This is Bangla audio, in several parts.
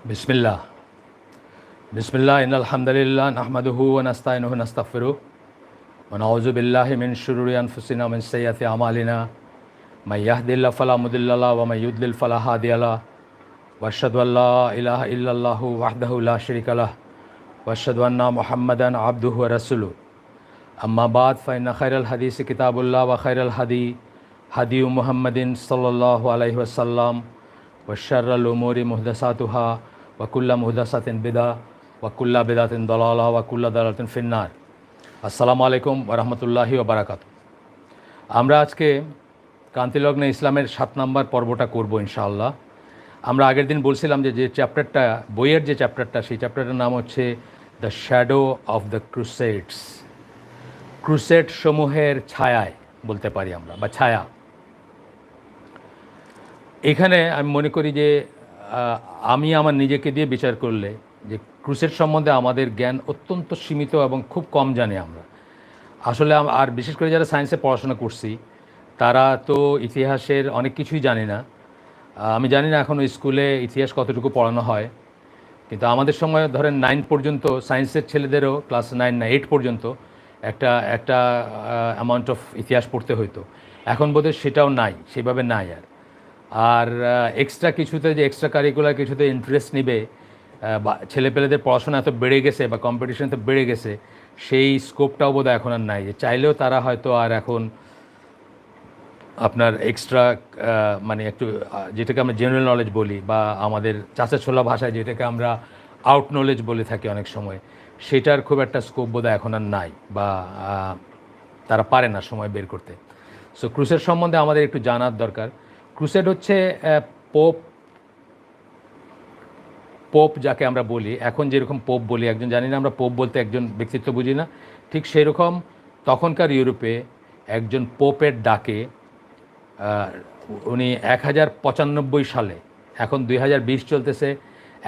बिस्मिल्लाह बिस्मिल्लाह इन्नल हम्दुलिल्लाह नहमदुहु व नस्तईनुहु नस्तगफिरुहु व नऊज़ु बिल्लाहि मिन शुरूरि अनफुसिना व मिन सय्यिआति अमालिना मैं यहदिल्लाहु फला मुदिल्ल लहु व मैं युद्लिल फला हादिय लहु व अशहदु अल्ला इलाहा इल्लल्लाहु वहदहु ला शरीका लहु व अशहदु अन्ना मुहम्मदन अब्दुहु व रसूलुहु अम्मा बाद फ़इन्न खैरल हदीस किताबुल्लाह व खैरल हदी हदी मुहम्मदिन सल्लल्लाहु अलैहि वसल्लम व शर्रल उमूरि मुहदसातुहा व कुल्ला मुहदसातिन बिदा व कुल्ला बिदातिन दलाला व कुल्ला दलालातिन फिन्नार। আসসালামু আলাইকুম ওয়া রাহমাতুল্লাহি ওয়া বারাকাতুহু। আমরা আজকে কান্তিলগ্নে ইসলামের 7 নম্বর পর্বটা করব ইনশাআল্লাহ। আমরা আগের দিন বলছিলাম যে চ্যাপ্টারটা বইয়ের যে চ্যাপ্টারটা সেই চ্যাপ্টারটার নাম হচ্ছে the shadow of the crusades. Crusade সমূহের ছায়ায় বলতে পারি আমরা, বা ছায়া। এখানে আমি মনে করি যে আমি আমার নিজেকে দিয়ে বিচার করলে যে ক্রুসেড সম্বন্ধে আমাদের জ্ঞান অত্যন্ত সীমিত এবং খুব কম জানি আমরা আসলে। আর বিশেষ করে যারা সায়েন্সে পড়াশোনা করছি তারা তো ইতিহাসের অনেক কিছুই জানি না। আমি জানি না এখনও স্কুলে ইতিহাস কতটুকু পড়ানো হয়, কিন্তু আমাদের সময় ধরেন 9 পর্যন্ত সায়েন্সের ছেলেদেরও ক্লাস 9 না 8 পর্যন্ত একটা অ্যামাউন্ট অফ ইতিহাস পড়তে হইতো। এখন বোধহয় সেটাও নাই, সেভাবে নাই। আর এক্সট্রা কিছুতে যে এক্সট্রা কারিকুলার কিছুতে ইন্টারেস্ট নেবে বা ছেলেপেলেদের পড়াশোনা এত বেড়ে গেছে বা কম্পিটিশন এত বেড়ে গেছে, সেই স্কোপটাও বোধহয় এখন আর নাই। যে চাইলেও তারা হয়তো আর এখন আপনার এক্সট্রা মানে একটু যেটাকে আমরা জেনারেল নলেজ বলি বা আমাদের চাচা ছোলা ভাষায় যেটাকে আমরা আউট নলেজ বলে থাকি অনেক সময়, সেটার খুব একটা স্কোপ বোধহয় এখন আর নাই, বা তারা পারে না সময় বের করতে। সো ক্রুসেড সম্বন্ধে আমাদের একটু জানার দরকার। ক্রুসেড হচ্ছে পোপ যাকে আমরা বলি, এখন যেরকম পোপ বলি, একজন জানি না আমরা পোপ বলতে একজন ব্যক্তিত্ব বুঝি না, ঠিক সেই রকম তখনকার ইউরোপে একজন পোপের ডাকে উনি 1095 সালে, এখন 2020 চলতেছে,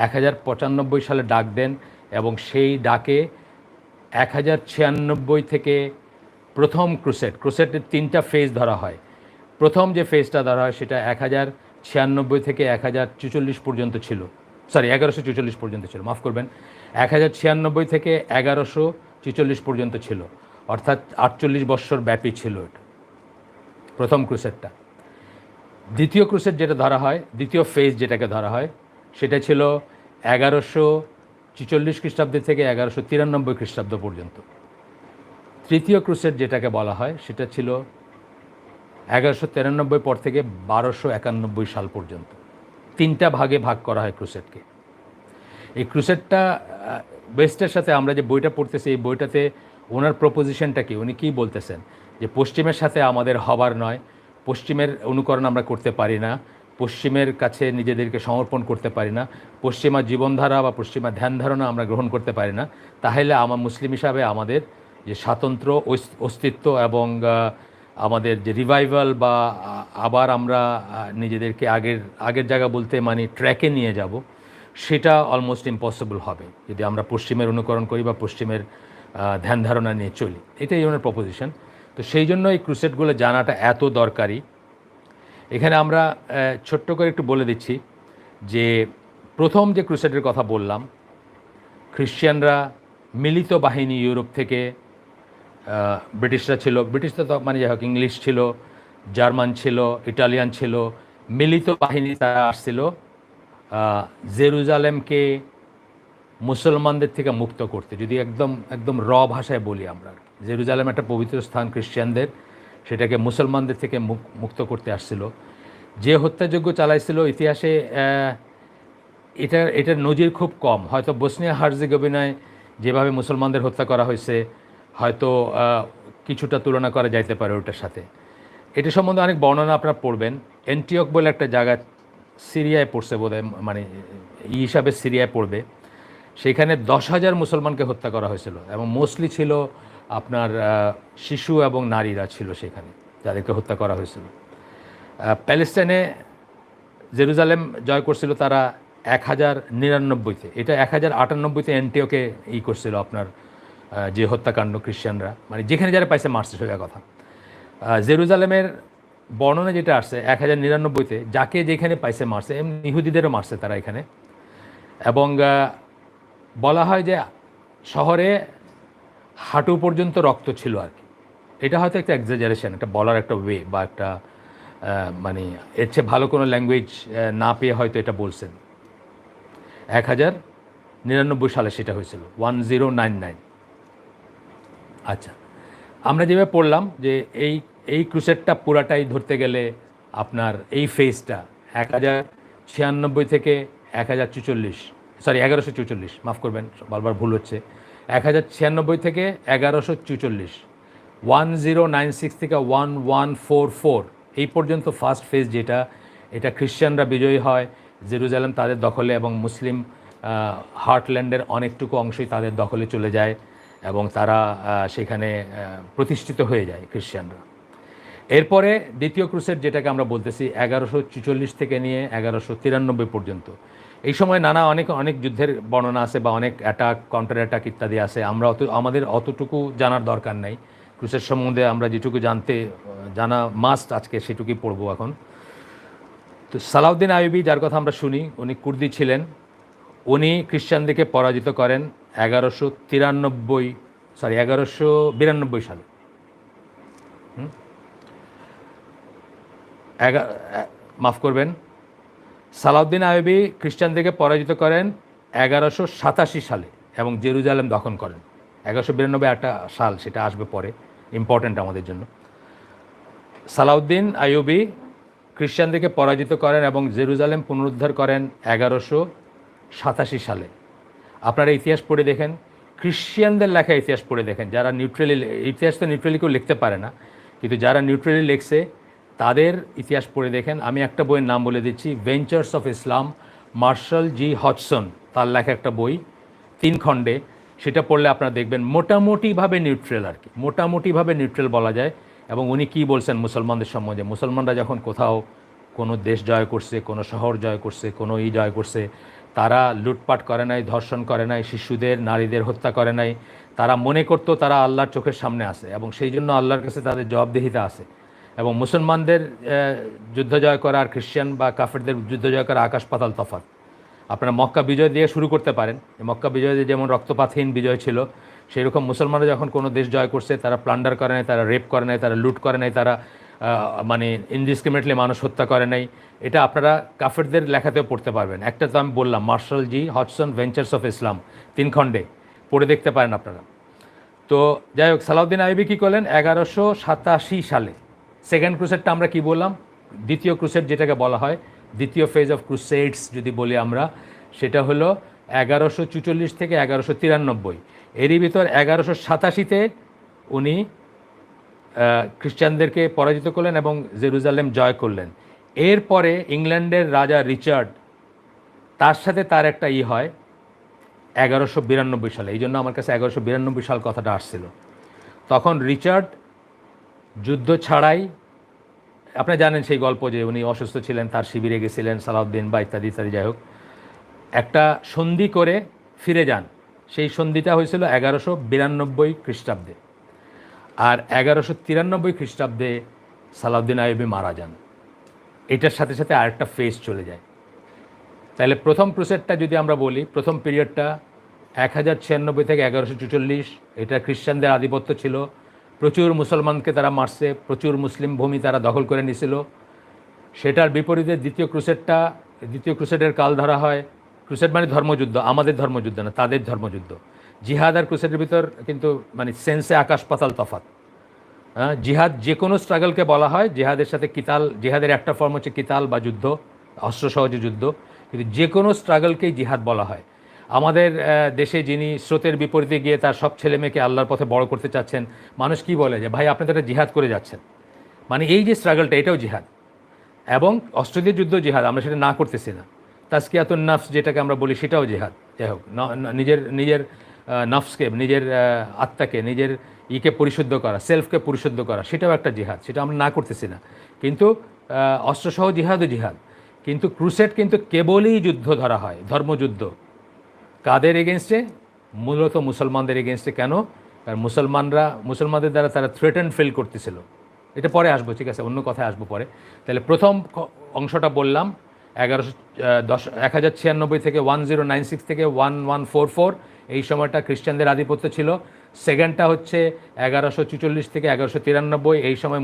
1095 সালে ডাক দেন এবং সেই ডাকে 1096 থেকে প্রথম ক্রুসেডের 3টা ফেজ ধরা হয়। প্রথম যে ফেজটা ধরা হয় সেটা 1096 থেকে 1044 পর্যন্ত ছিল, 1144 পর্যন্ত ছিল, মাফ করবেন, 1096 থেকে 1144 পর্যন্ত ছিল, অর্থাৎ 48 বৎসর ব্যাপী ছিল এটা প্রথম ক্রুসেডটা। দ্বিতীয় ক্রুসেড যেটা ধরা হয়, দ্বিতীয় ফেজ যেটাকে ধরা হয়, সেটা ছিল 1146 খ্রিস্টাব্দ থেকে 1193 খ্রিস্টাব্দ পর্যন্ত। তৃতীয় ক্রুসেড যেটাকে বলা হয় সেটা ছিল 1193 পর থেকে 1291 সাল পর্যন্ত। 3টা ভাগে ভাগ করা হয় ক্রুসেডকে। এই ক্রুসেডটা ওয়েস্টের সাথে আমরা যে বইটা পড়তেছি, এই বইটাতে ওনার প্রপোজিশনটা কি, উনি কী বলতেছেন যে পশ্চিমের সাথে আমাদের হবার নয়, পশ্চিমের অনুকরণ আমরা করতে পারি না, পশ্চিমের কাছে নিজেদেরকে সমর্পণ করতে পারি না, পশ্চিমা জীবনধারা বা পশ্চিমা ধ্যান ধারণা আমরা গ্রহণ করতে পারি না। তাহলে আমার মুসলিম হিসাবে আমাদের যে স্বাতন্ত্র্য অস্তিত্ব এবং আমাদের যে রিভাইভাল বা আবার আমরা নিজেদেরকে আগের জায়গা বলতে মানে ট্র্যাকে নিয়ে যাব, সেটা অলমোস্ট ইম্পসিবল হবে যদি আমরা পশ্চিমের অনুকরণ করি বা পশ্চিমের ধ্যান ধারণা নিয়ে চলি। এটাই ওনার প্রপোজিশন। তো সেই জন্য এই ক্রুসেডগুলো জানাটা এত দরকারি। এখানে আমরা ছোট্ট করে একটু বলে দিচ্ছি যে প্রথম যে ক্রুসেডের কথা বললাম, খ্রিশ্চানরা মিলিত বাহিনী ইউরোপ থেকে, ব্রিটিশরা ছিল, ব্রিটিশরা তো মানে যাই হোক, ইংলিশ ছিল, জার্মান ছিল, ইটালিয়ান ছিল, মিলিত বাহিনী তারা আসছিল জেরুজালেমকে মুসলমানদের থেকে মুক্ত করতে। যদি একদম ভাষায় বলি আমরা, জেরুজালেম একটা পবিত্র স্থান খ্রিশ্চানদের, সেটাকে মুসলমানদের থেকে মুক্ত করতে আসছিল। যে হত্যাযজ্ঞ চালাইছিল ইতিহাসে এটার নজির খুব কম। হয়তো বসনিয়া হার্জেগোভিনায় যেভাবে মুসলমানদের হত্যা করা হয়েছে হয়তো কিছুটা তুলনা করা যাইতে পারে ওটার সাথে। এটা সম্বন্ধে অনেক বর্ণনা আপনারা পড়বেন। অ্যান্টিওক বলে একটা জায়গা সিরিয়ায় পড়ছে বোধহয়, মানে হিসাবে সিরিয়ায় পড়বে, সেখানে 10,000 মুসলমানকে হত্যা করা হয়েছিল এবং মোস্টলি ছিল আপনার শিশু এবং নারীরা ছিল সেখানে যাদেরকে হত্যা করা হয়েছিল। প্যালেস্টাইনে জেরুজালেম জয় করছিল তারা 1099-তে, এটা 1098-তে অ্যান্টিওকে করছিল আপনার যে হত্যাকাণ্ড খ্রিশ্চানরা, মানে যেখানে যারা পাইছে মারছে, সোজা কথা। জেরুজালেমের বর্ণনা যেটা আসছে 1099-তে, যাকে যেখানে পাইছে মারছে, এমনি ইহুদিদেরও মারছে তারা এখানে। এবং বলা হয় যে শহরে হাঁটু পর্যন্ত রক্ত ছিল আর কি। এটা হয়তো একটা এক্সাজারেশন, একটা বলার একটা ওয়ে বা একটা মানে এর চেয়ে ভালো কোনো ল্যাঙ্গুয়েজ না পেয়ে হয়তো এটা বলছেন। 1099 সালে সেটা হয়েছিল, 1099। আচ্ছা, আমরা যেভাবে পড়লাম যে এই এই ক্রুসেডটা পুরাটাই ধরতে গেলে আপনার এই ফেজটা 1096 থেকে 1044, সরি 1144, মাফ করবেন বারবার ভুল হচ্ছে, 1096 থেকে 1144, 1096 থেকে 1144 এই পর্যন্ত ফার্স্ট ফেজ যেটা, এটা খ্রিশ্চানরা বিজয়ী হয়, জেরুজালেম তাদের দখলে এবং মুসলিম হার্টল্যান্ডের অনেকটুকু অংশই তাদের দখলে চলে যায় এবং তারা সেখানে প্রতিষ্ঠিত হয়ে যায় খ্রিশ্চানরা। এরপরে দ্বিতীয় ক্রুসেড যেটাকে আমরা বলতেছি 1144 থেকে নিয়ে 1193 পর্যন্ত, এই সময় নানা অনেক যুদ্ধের বর্ণনা আছে বা অনেক অ্যাটাক, কাউন্টার অ্যাটাক ইত্যাদি আছে। আমরা আমাদের অতটুকু জানার দরকার নাই। ক্রুসেড সম্বন্ধে আমরা যেটুকু জানা মাস্ট আজকে সেটুকুই পড়বো এখন। তো সালাউদ্দিন আইয়ুবী, যার কথা আমরা শুনি, উনি কুর্দি ছিলেন। উনি খ্রিশ্চানদেরকে পরাজিত করেন 1192 সালে। মাফ করবেন, সালাউদ্দিন আইয়ুবী খ্রিস্টানদেরকে পরাজিত করেন 1187 সালে এবং জেরুজালেম দখল করেন। 1192 একটা সাল, সেটা আসবে পরে, ইম্পর্ট্যান্ট আমাদের জন্য। সালাউদ্দিন আইয়ুবী খ্রিস্টানদেরকে পরাজিত করেন এবং জেরুজালেম পুনরুদ্ধার করেন 1187 সালে। আপনারা ইতিহাস পড়ে দেখেন, খ্রিশ্চিয়ানদের লেখা ইতিহাস পড়ে দেখেন, যারা নিউট্রালি, ইতিহাস তো নিউট্রালি কেউ লিখতে পারে না, কিন্তু যারা নিউট্রালি লিখছে তাদের ইতিহাস পড়ে দেখেন। আমি একটা বইয়ের নাম বলে দিচ্ছি, ventures of Islam, Marshall G Hodgson, তার লেখা একটা বই, 3 খণ্ডে। সেটা পড়লে আপনারা দেখবেন মোটামুটিভাবে নিউট্রাল আর কি, মোটামুটিভাবে নিউট্রাল বলা যায়। এবং উনি কী বলছেন মুসলমানদের সম্বন্ধে, মুসলমানরা যখন কোথাও কোনো দেশ জয় করছে, কোনো শহর জয় করছে, কোনো জয় করছে, তারা লুটপাট করে নাই, ধর্ষণ করে নাই, শিশুদের, নারীদের হত্যা করে নাই। তারা মনে করতো তারা আল্লাহর চোখের সামনে আছে এবং সেই জন্য আল্লাহর কাছে তাদের জবাবদিহিতা আছে। এবং মুসলমানদের যুদ্ধ জয় করা আর খ্রিশ্চান বা কাফেরদের যুদ্ধ জয় করা আকাশ পাতাল তফাৎ। আপনারা মক্কা বিজয় দিয়ে শুরু করতে পারেন। মক্কা বিজয় দিয়ে যেমন রক্তপাতহীন বিজয় ছিল, সেই রকম মুসলমানরা যখন কোনো দেশ জয় করছে, তারা প্লান্ডার করে নাই, তারা রেপ করে নাই, তারা লুট করে নাই, তারা মানে ইনডিসক্রিমিনেটলি মানুষ হত্যা করে নাই। এটা আপনারা কাফেরদের লেখাতেও পড়তে পারবেন। একটা তো আমি বললাম, Marshall G Hodgson, ventures of Islam, 3 খণ্ডে পড়ে দেখতে পারেন আপনারা। তো যাই হোক, সালাউদ্দিন আইয়ুবী কী করলেন 1187 সালে। সেকেন্ড ক্রুসেডটা আমরা কি বললাম, দ্বিতীয় ক্রুসেড যেটাকে বলা হয়, দ্বিতীয় ফেজ অফ ক্রুসেডস যদি বলি আমরা, সেটা হলো 1144 থেকে 1193। এরই ভিতর 1187-তে উনি খ্রিস্টানদেরকে পরাজিত করলেন এবং জেরুজালেম জয় করলেন। এরপরে ইংল্যান্ডের রাজা রিচার্ড, তার সাথে তার একটা হয় 1192 সালে। এই জন্য আমার কাছে 1192 সাল কথাটা আসছিল। তখন রিচার্ড যুদ্ধ ছাড়াই, আপনারা জানেন সেই গল্প যে উনি অসুস্থ ছিলেন, তার শিবিরে গেছিলেন সালাউদ্দিন বা ইত্যাদি ইত্যাদি, যাই হোক, একটা সন্ধি করে ফিরে যান। সেই সন্ধিটা হয়েছিল 1192 খ্রিস্টাব্দে। আর 1193 খ্রিস্টাব্দে সালাউদ্দিন আইয়ুবী মারা যান। এটার সাথে সাথে আরেকটা ফেজ চলে যায়। তাহলে প্রথম ক্রুসেডটা যদি আমরা বলি, প্রথম পিরিয়ডটা 1096 থেকে 1144, এটা খ্রিস্টানদের আধিপত্য ছিল, প্রচুর মুসলমানকে তারা মারছে, প্রচুর মুসলিম ভূমি তারা দখল করে নিছিল। সেটার বিপরীতে দ্বিতীয় ক্রুসেডের কাল ধরা হয়, ক্রুসেড মানে ধর্মযুদ্ধ, আমাদের ধর্মযুদ্ধ না, তাদের ধর্মযুদ্ধ। জিহাদ আর ক্রুসেডের ভিতর কিন্তু মানে সেন্সে আকাশ পাতাল তফাৎ। জিহাদ যে কোনো স্ট্রাগলকে বলা হয়, জিহাদের সাথে কিতাল, জিহাদের একটা ফর্ম হচ্ছে কিতাল বা যুদ্ধ, অস্ত্র সহজে যুদ্ধ, কিন্তু যে কোনো স্ট্রাগলকেই জিহাদ বলা হয়। আমাদের দেশে যিনি স্রোতের বিপরীতে গিয়ে তার সব ছেলে মেয়েকে আল্লাহর পথে বড় করতে চাচ্ছেন, মানুষ কি বলে যে ভাই আপনি তো একটা জিহাদ করে যাচ্ছেন, মানে এই যে স্ট্রাগলটা এটাও জিহাদ। এবং অস্ত্র দিয়ে যুদ্ধ জিহাদ, আমরা সেটা না করতেছি না। তাজকিয়াতুন নফস যেটাকে আমরা বলি, সেটাও জিহাদ। যাই হোক, নিজের নফসকে, নিজের আত্মাকে, নিজের পরিশুদ্ধ করা, সেলফকে পরিশুদ্ধ করা, সেটাও একটা জিহাদ, সেটা আমরা না করতেছি না। কিন্তু অস্ত্রসহ জিহাদও জিহাদ। কিন্তু ক্রুসেড কিন্তু কেবলই যুদ্ধ ধরা হয়, ধর্মযুদ্ধ। কাদের এগেনস্টে? মূলত মুসলমানদের এগেনস্টে। কেন? কারণ মুসলমানদের দ্বারা তারা থ্রেটেন ফিল করতেছিল। এটা পরে আসবো, ঠিক আছে, অন্য কথায় আসবো পরে। তাহলে প্রথম অংশটা বললাম 1096 থেকে 1096 থেকে 1144, এই সময়টা খ্রিস্টানদের আধিপত্য ছিল। সেকেন্ডটা হচ্ছে 1144 থেকে 1193, এই সময়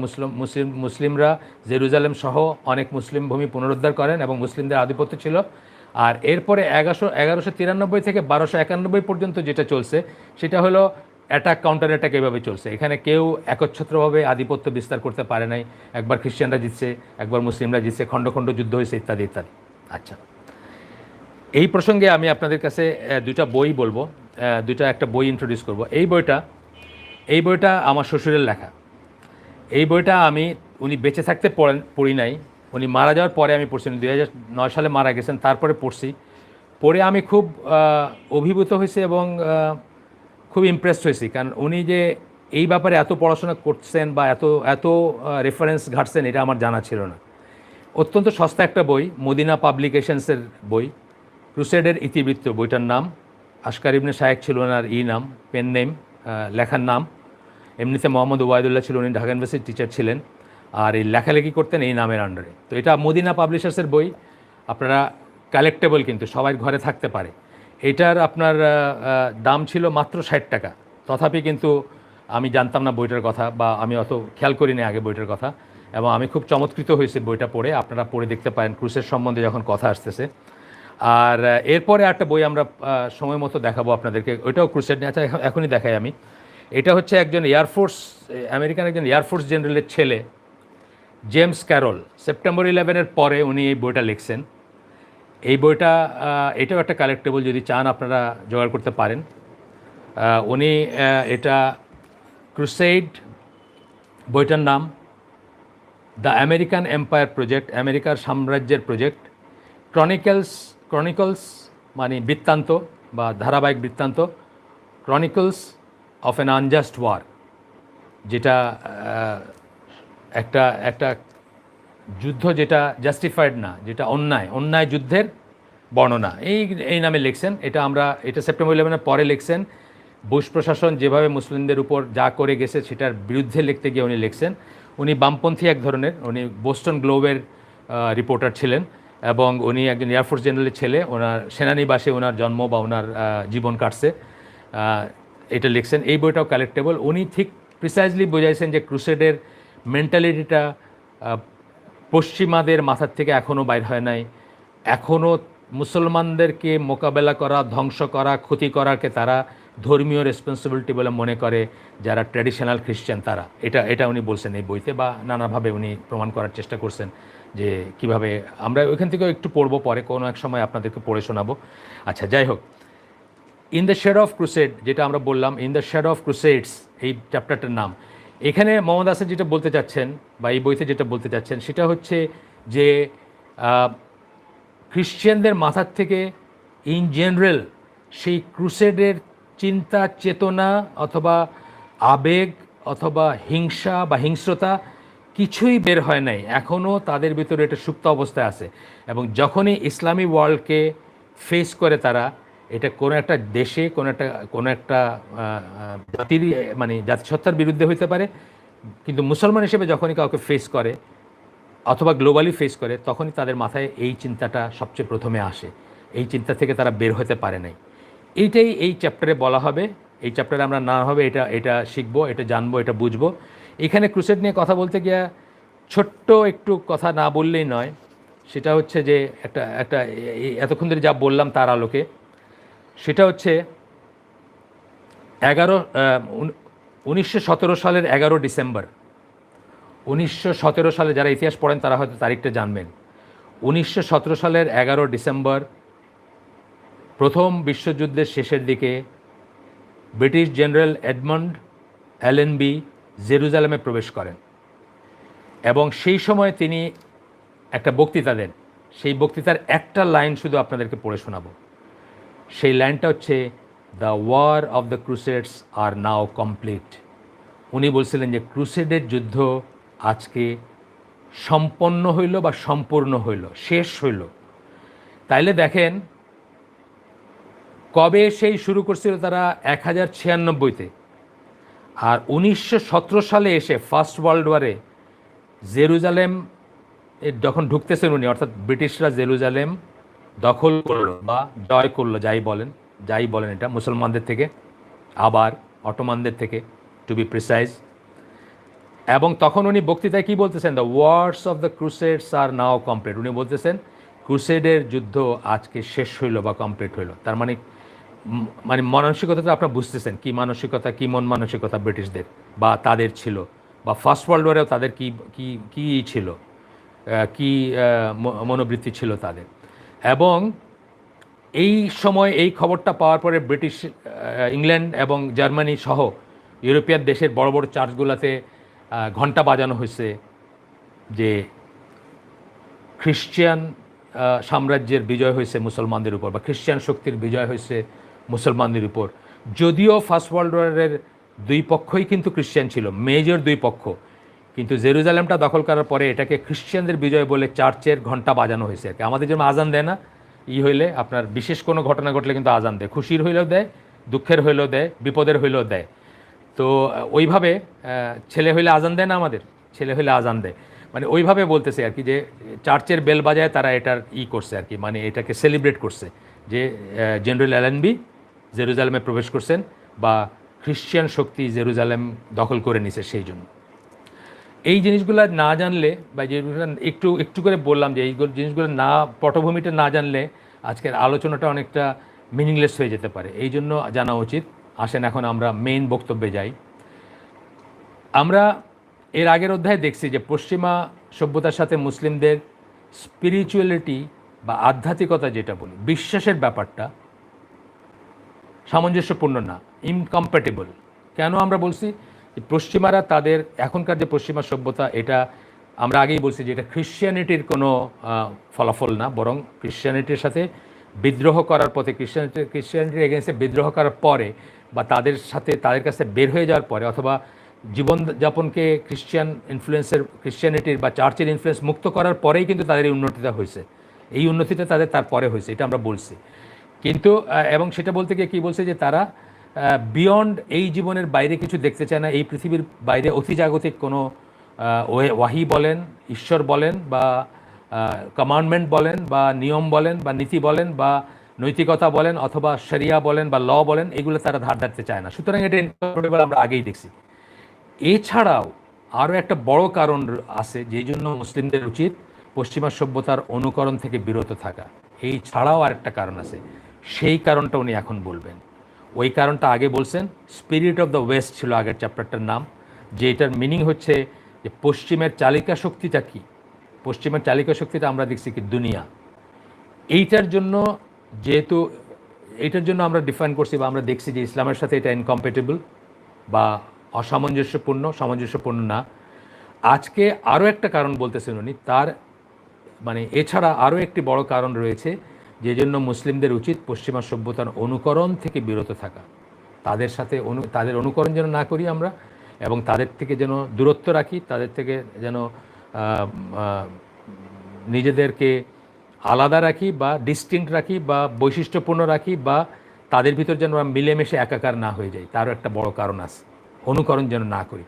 মুসলিমরা জেরুজালেম সহ অনেক মুসলিম ভূমি পুনরুদ্ধার করেন এবং মুসলিমদের আধিপত্য ছিল। আর এরপরে 1193 থেকে 1291 পর্যন্ত যেটা চলছে সেটা হলো অ্যাটাক কাউন্টার অ্যাটাক, এভাবে চলছে। এখানে কেউ একচ্ছত্রভাবে আধিপত্য বিস্তার করতে পারে নাই। একবার খ্রিস্টানরা জিতছে, একবার মুসলিমরা জিতছে, খণ্ড খণ্ড যুদ্ধ হয়েছে, ইত্যাদি ইত্যাদি। আচ্ছা, এই প্রসঙ্গে আমি আপনাদের কাছে দুইটা বই বলবো, একটা বই ইন্ট্রোডিউস করব। এই বইটা আমার শ্বশুরের লেখা। এই বইটা উনি বেঁচে থাকতে পড়ি নাই, উনি মারা যাওয়ার পরে আমি পড়ছি। 2009 সালে মারা গেছেন, তারপরে পড়ে আমি খুব অভিভূত হয়েছি এবং খুব ইমপ্রেসড হয়েছি। কারণ উনি যে এই ব্যাপারে এত পড়াশোনা করছেন বা এত রেফারেন্স ঘাটছেন, এটা আমার জানা ছিল না। অত্যন্ত সস্তা একটা বই, মদিনা পাবলিকেশনসের বই, ক্রুসেডের ইতিবৃত্ত বইটার নাম। আসকার ইবনে শায়েখ ছিল ওনার নাম, পেন নেম, লেখার নাম। এমনিতে মোহাম্মদ ওবায়দুল্লাহ ছিল, উনি ঢাকা ইউনিভার্সিটির টিচার ছিলেন, আর এই লেখালেখি করতেন এই নামের আন্ডারে। তো এটা মদিনা পাবলিশার্সের বই, আপনারা কালেক্টেবল, কিন্তু সবাই ঘরে থাকতে পারে। এটার আপনার দাম ছিল মাত্র 60 টাকা। তথাপি কিন্তু আমি জানতাম না বইটার কথা, বা আমি অত খেয়াল করিনি আগে বইটার কথা, এবং আমি খুব চমৎকৃত হয়েছি বইটা পড়ে। আপনারা পড়ে দেখতে পারেন ক্রুসের সম্বন্ধে যখন কথা আসতেছে। আর এরপরে একটা বই আমরা সময় মতো দেখাবো আপনাদেরকে, ওইটাও ক্রুসেড নিয়ে। আচ্ছা, এখনই দেখাই আমি। এটা হচ্ছে একজন আমেরিকান একজন এয়ারফোর্স জেনারেলের ছেলে, জেমস ক্যারল। সেপ্টেম্বর 11-এর পরে উনি এই বইটা লিখছেন। এই বইটা এটাও একটা কালেক্টেবল, যদি চান আপনারা জোগাড় করতে পারেন। উনি এটা ক্রুসেড, বইটার নাম দ্য আমেরিকান এম্পায়ার প্রজেক্ট, আমেরিকার সাম্রাজ্যের প্রজেক্ট। ক্রনিকলস মানে বৃত্তান্ত বা ধারাবাহিক বৃত্তান্ত, chronicles of an unjust war, যেটা একটা যুদ্ধ যেটা জাস্টিফাইড না, যেটা অন্যায় যুদ্ধের বর্ণনা, এই নামে লিখছেন। এটা সেপ্টেম্বর 11-এর পরে লিখছেন। বুশ প্রশাসন যেভাবে মুসলিমদের উপর যা করে গেছে সেটার বিরুদ্ধে লিখতে গিয়ে উনি লিখছেন। উনি বামপন্থী এক ধরনের, উনি বোস্টন গ্লোবের রিপোর্টার ছিলেন, এবং উনি একজন এয়ারফোর্স জেনারেলের ছেলে। ওনার সেনানিবাসে ওনার জন্ম বা ওনার জীবন কাটছে। এটা লিখছেন। এই বইটাও কালেক্টেবল। উনি ঠিক প্রিসাইজলি বোঝাইছেন যে ক্রুসেডের মেন্টালিটিটা পশ্চিমাদের মাথার থেকে এখনও বাইর হয় নাই। এখনও মুসলমানদেরকে মোকাবেলা করা, ধ্বংস করা, ক্ষতি করাকে তারা ধর্মীয় রেসপন্সিবিলিটি বলে মনে করে, যারা ট্র্যাডিশনাল খ্রিস্টান তারা। এটা উনি বলছেন এই বইতে, বা নানাভাবে উনি প্রমাণ করার চেষ্টা করছেন যে কিভাবে। আমরা ওইখান থেকেও একটু পড়বো পরে, কোনো এক সময় আপনাদেরকে পড়ে শোনাবো। আচ্ছা, যাই হোক, in the shadow of crusade, যেটা আমরা বললাম, ইন দ্য শ্যাডো অফ ক্রুসেডস, এই চ্যাপ্টারটার নাম। এখানে মোহাম্মদ হাসান যেটা বলতে চাচ্ছেন, বা এই বইতে যেটা বলতে চাচ্ছেন, সেটা হচ্ছে যে খ্রিশ্চানদের মাথার থেকে ইন জেনারেল সেই ক্রুসেডের চিন্তা, চেতনা, অথবা আবেগ, অথবা হিংসা বা হিংস্রতা কিছুই বের হয় নাই। এখনও তাদের ভিতরে এটা সুপ্ত অবস্থায় আছে। এবং যখনই ইসলামী ওয়ার্ল্ডকে ফেস করে তারা, এটা কোনো একটা দেশে, কোনো একটা জাতির মানে জাতিসত্তার বিরুদ্ধে হইতে পারে, কিন্তু মুসলমান হিসেবে যখনই কাউকে ফেস করে অথবা গ্লোবালি ফেস করে, তখনই তাদের মাথায় এই চিন্তাটা সবচেয়ে প্রথমে আসে। এই চিন্তা থেকে তারা বের হতে পারে নাই। এইটাই এই চ্যাপ্টারে বলা হবে। এই চ্যাপ্টারে আমরা নানাভাবে এটা শিখবো, এটা জানবো, এটা বুঝবো। এখানে ক্রুসেড নিয়ে কথা বলতে গিয়ে ছোট্ট একটু কথা না বললেই নয়। সেটা হচ্ছে যে একটা এতক্ষণ ধরে যা বললাম তার আলোকে, সেটা হচ্ছে 1917 সালের 11 ডিসেম্বর। 1917 সালে যারা ইতিহাস পড়েন তারা হয়তো তারিখটা জানবেন। 1917 সালের 11 ডিসেম্বর, প্রথম বিশ্বযুদ্ধের শেষের দিকে, ব্রিটিশ জেনারেল এডমন্ড অ্যালেনবি জেরুজালেমে প্রবেশ করেন, এবং সেই সময় তিনি একটা বক্তৃতা দেন। সেই বক্তৃতার একটা লাইন শুধু আপনাদেরকে পড়ে শোনাবো। সেই লাইনটা হচ্ছে, the war of the crusades are now complete. উনি বলছিলেন যে ক্রুসেডের যুদ্ধ আজকে সম্পন্ন হইল বা সম্পূর্ণ হইল, শেষ হইল। তাইলে দেখেন কবে সেই শুরু করছিল তারা, 1096-তে। আর 1917 সালে এসে ফার্স্ট ওয়ার্ল্ড ওয়ারে জেরুজালেম যখন ঢুকতেছেন উনি, অর্থাৎ ব্রিটিশরা জেরুজালেম দখল করলো বা জয় করলো, যাই বলেন এটা মুসলমানদের থেকে, আবার অটোমানদের থেকে টু বি প্রিসাইজ। এবং তখন উনি বক্তৃতায় কী বলতেছেন, the wars of the crusades are now complete. উনি বলতেছেন ক্রুসেডের যুদ্ধ আজকে শেষ হইল বা কমপ্লিট হইল। তার মানে মানসিকতাটা আপনারা বুঝতেছেন কী মানসিকতা, কী মন মানসিকতা ব্রিটিশদের বা তাদের ছিল, বা ফার্স্ট ওয়ার্ল্ড ওয়ারেও তাদের কী কী কী ছিল, কী মনোবৃত্তি ছিল তাদের। এবং এই সময় এই খবরটা পাওয়ার পরে ব্রিটিশ, ইংল্যান্ড এবং জার্মানি সহ ইউরোপিয়ান দেশের বড় বড় চার্চগুলোতে ঘণ্টা বাজানো হয়েছে যে খ্রিশ্চান সাম্রাজ্যের বিজয় হয়েছে মুসলমানদের উপর, বা খ্রিশ্চান শক্তির বিজয় হয়েছে মুসলমানদের উপর। যদিও ফার্স্ট ওয়ার্ল্ড ওয়ারের দুই পক্ষই কিন্তু খ্রিশ্চান ছিল, মেজর দুই পক্ষ, কিন্তু জেরুজালেমটা দখল করার পরে এটাকে খ্রিশ্চানদের বিজয় বলে চার্চের ঘণ্টা বাজানো হয়েছে আর কি। আমাদের যেমন আজান দেয় না, হইলে আপনার বিশেষ কোনো ঘটনা ঘটলে কিন্তু আজান দেয়, খুশির হইলেও দেয়, দুঃখের হইলেও দেয়, বিপদের হইলেও দেয়। তো ওইভাবে ছেলে হইলে আজান দেয় না, আমাদের ছেলে হইলে আজান দেয়, মানে ওইভাবে বলতেছে আর কি, যে চার্চের বেল বাজায় তারা এটার করছে আর কি, মানে এটাকে সেলিব্রেট করছে যে জেনারেল অ্যালেনবি জেরুজালেমে প্রবেশ করছেন, বা খ্রিশ্চান শক্তি জেরুজালেম দখল করে নিছে। সেই জন্য এই জিনিসগুলো না জানলে, বা যেগুলো একটু একটু করে বললাম যে এই জিনিসগুলো না, পটভূমিটা না জানলে আজকের আলোচনাটা অনেকটা মিনিংলেস হয়ে যেতে পারে, এই জন্য জানা উচিত। আসেন এখন আমরা মেইন বক্তব্যে যাই। আমরা এর আগের অধ্যায়ে দেখছি যে পশ্চিমা সভ্যতার সাথে মুসলিমদের স্পিরিচুয়ালিটি বা আধ্যাত্মিকতা, যেটা বলি বিশ্বাসের ব্যাপারটা, সামঞ্জস্যপূর্ণ না, ইনকম্প্যাটেবল। কেন আমরা বলছি যে পশ্চিমারা তাদের এখনকার যে পশ্চিমা সভ্যতা, এটা আমরা আগেই বলছি যে এটা খ্রিশ্চিয়ানিটির কোনো ফলাফল না, বরং খ্রিশ্চিয়ানিটির সাথে বিদ্রোহ করার পথে, খ্রিশ্চিয়ানিটির এগেনস্টে বিদ্রোহ করার পরে, বা তাদের সাথে তাদের কাছে বের হয়ে যাওয়ার পরে, অথবা জীবনযাপনকে খ্রিশ্চিয়ানিটির বা চার্চের ইনফ্লুয়েন্স মুক্ত করার পরেই কিন্তু তাদের এই উন্নতিটা হয়েছে। এই উন্নতিটা তাদের তারপরে হয়েছে, এটা আমরা বলছি। কিন্তু এবং সেটা বলতে গিয়ে কী বলছে যে তারা বিয়ন্ড এই জীবনের বাইরে কিছু দেখতে চায় না, এই পৃথিবীর বাইরে অতিজাগতিক কোনো ওয়াহি বলেন, ঈশ্বর বলেন, বা কমান্ডমেন্ট বলেন, বা নিয়ম বলেন, বা নীতি বলেন, বা নৈতিকতা বলেন, অথবা শরিয়া বলেন, বা ল বলেন, এগুলো তারা ধার ধারতে চায় না। সুতরাং এটা ইনকম্প্যাটেবল, আমরা আগেই দেখছি। এছাড়াও আরও একটা বড় কারণ আছে, যেই জন্য মুসলিমদের উচিত পশ্চিমা সভ্যতার অনুকরণ থেকে বিরত থাকা। এই ছাড়াও আরেকটা কারণ আছে, সেই কারণটা উনি এখন বলবেন। ওই কারণটা আগে বলছেন, স্পিরিট অফ দ্য ওয়েস্ট ছিল আগের চ্যাপ্টারটার নাম, যে এটার মিনিং হচ্ছে যে পশ্চিমের চালিকা শক্তিটা কী। পশ্চিমের চালিকা শক্তিটা আমরা দেখছি কি দুনিয়া। এইটার জন্য যেহেতু এইটার জন্য আমরা ডিফাইন করছি, বা আমরা দেখছি যে ইসলামের সাথে এটা ইনকম্প্যাটেবল বা সামঞ্জস্যপূর্ণ না। আজকে আরও একটা কারণ বলতেছেন উনি, তার মানে এছাড়া আরও একটি বড় কারণ রয়েছে, যে জন্য মুসলিমদের উচিত পশ্চিমা সভ্যতার অনুকরণ থেকে বিরত থাকা। তাদের সাথে তাদের অনুকরণ যেন না করি আমরা, এবং তাদের থেকে যেন দূরত্ব রাখি, তাদের থেকে যেন নিজেদেরকে আলাদা রাখি, বা ডিস্টিংক্ট রাখি, বা বৈশিষ্ট্যপূর্ণ রাখি, বা তাদের ভিতর যেন আমরা মিলেমিশে একাকার না হয়ে যাই। তারও একটা বড় কারণ আছে, অনুকরণ যেন না করি।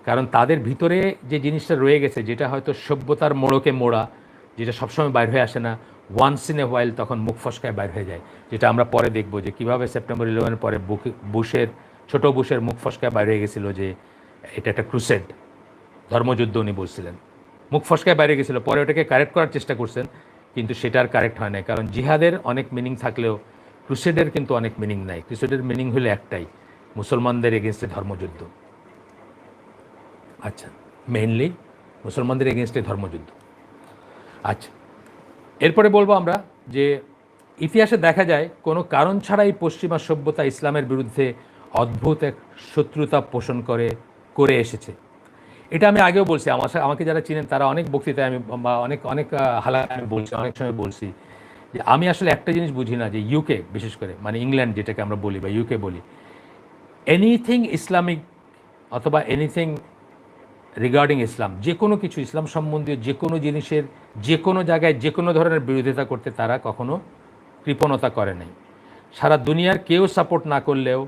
কারণ তাদের ভিতরে যে জিনিসটা রয়ে গেছে, যেটা হয়তো সভ্যতার মোড়কে মোড়া, যেটা সবসময় বাইর হয়ে আসে না, ওয়ান্স ইন এ হোয়াইল তখন মুখ ফসকায় বাইর হয়ে যায়। যেটা আমরা পরে দেখব যে কীভাবে সেপ্টেম্বর 11 পরে ছোট বুশের মুখ ফসকায় বাইরে হয়ে গেছিলো যে এটা একটা ক্রুসেড, ধর্মযুদ্ধ উনি বলছিলেন, মুখ ফসকায় বাইরে গেছিলো। পরে ওটাকে কারেক্ট করার চেষ্টা করছেন, কিন্তু সেটা আর কারেক্ট হয় না। কারণ জিহাদের অনেক মিনিং থাকলেও ক্রুসেডের কিন্তু অনেক মিনিং নাই। ক্রুসেডের মিনিং হলো একটাই, মুসলমানদের এগেনস্টে ধর্মযুদ্ধ। আচ্ছা, মেইনলি মুসলমানদের এগেনস্টে ধর্মযুদ্ধ। আচ্ছা, এরপরে বলবো আমরা যে ইতিহাসে দেখা যায় কোনো কারণ ছাড়াই পশ্চিমা সভ্যতা ইসলামের বিরুদ্ধে অদ্ভুত এক শত্রুতা পোষণ করে এসেছে। এটা আমি আগেও বলছি, আমাকে যারা চিনেন তারা অনেক বক্তৃতায় আমি বা অনেক হালায় আমি বলছি, অনেক সময় বলছি যে আমি আসলে একটা জিনিস বুঝি না, যে ইউকে বিশেষ করে, মানে ইংল্যান্ড যেটাকে আমরা বলি বা ইউকে বলি, এনিথিং ইসলামিক অথবা এনিথিং রিগার্ডিং ইসলাম, যে কোনো কিছু ইসলাম সম্বন্ধীয় যে কোনো জিনিসের যে কোনো জায়গায় যে কোনো ধরনের বিরোধিতা করতে তারা কখনো কৃপণতা করে নাই। সারা দুনিয়ার কেউ সাপোর্ট না করলেও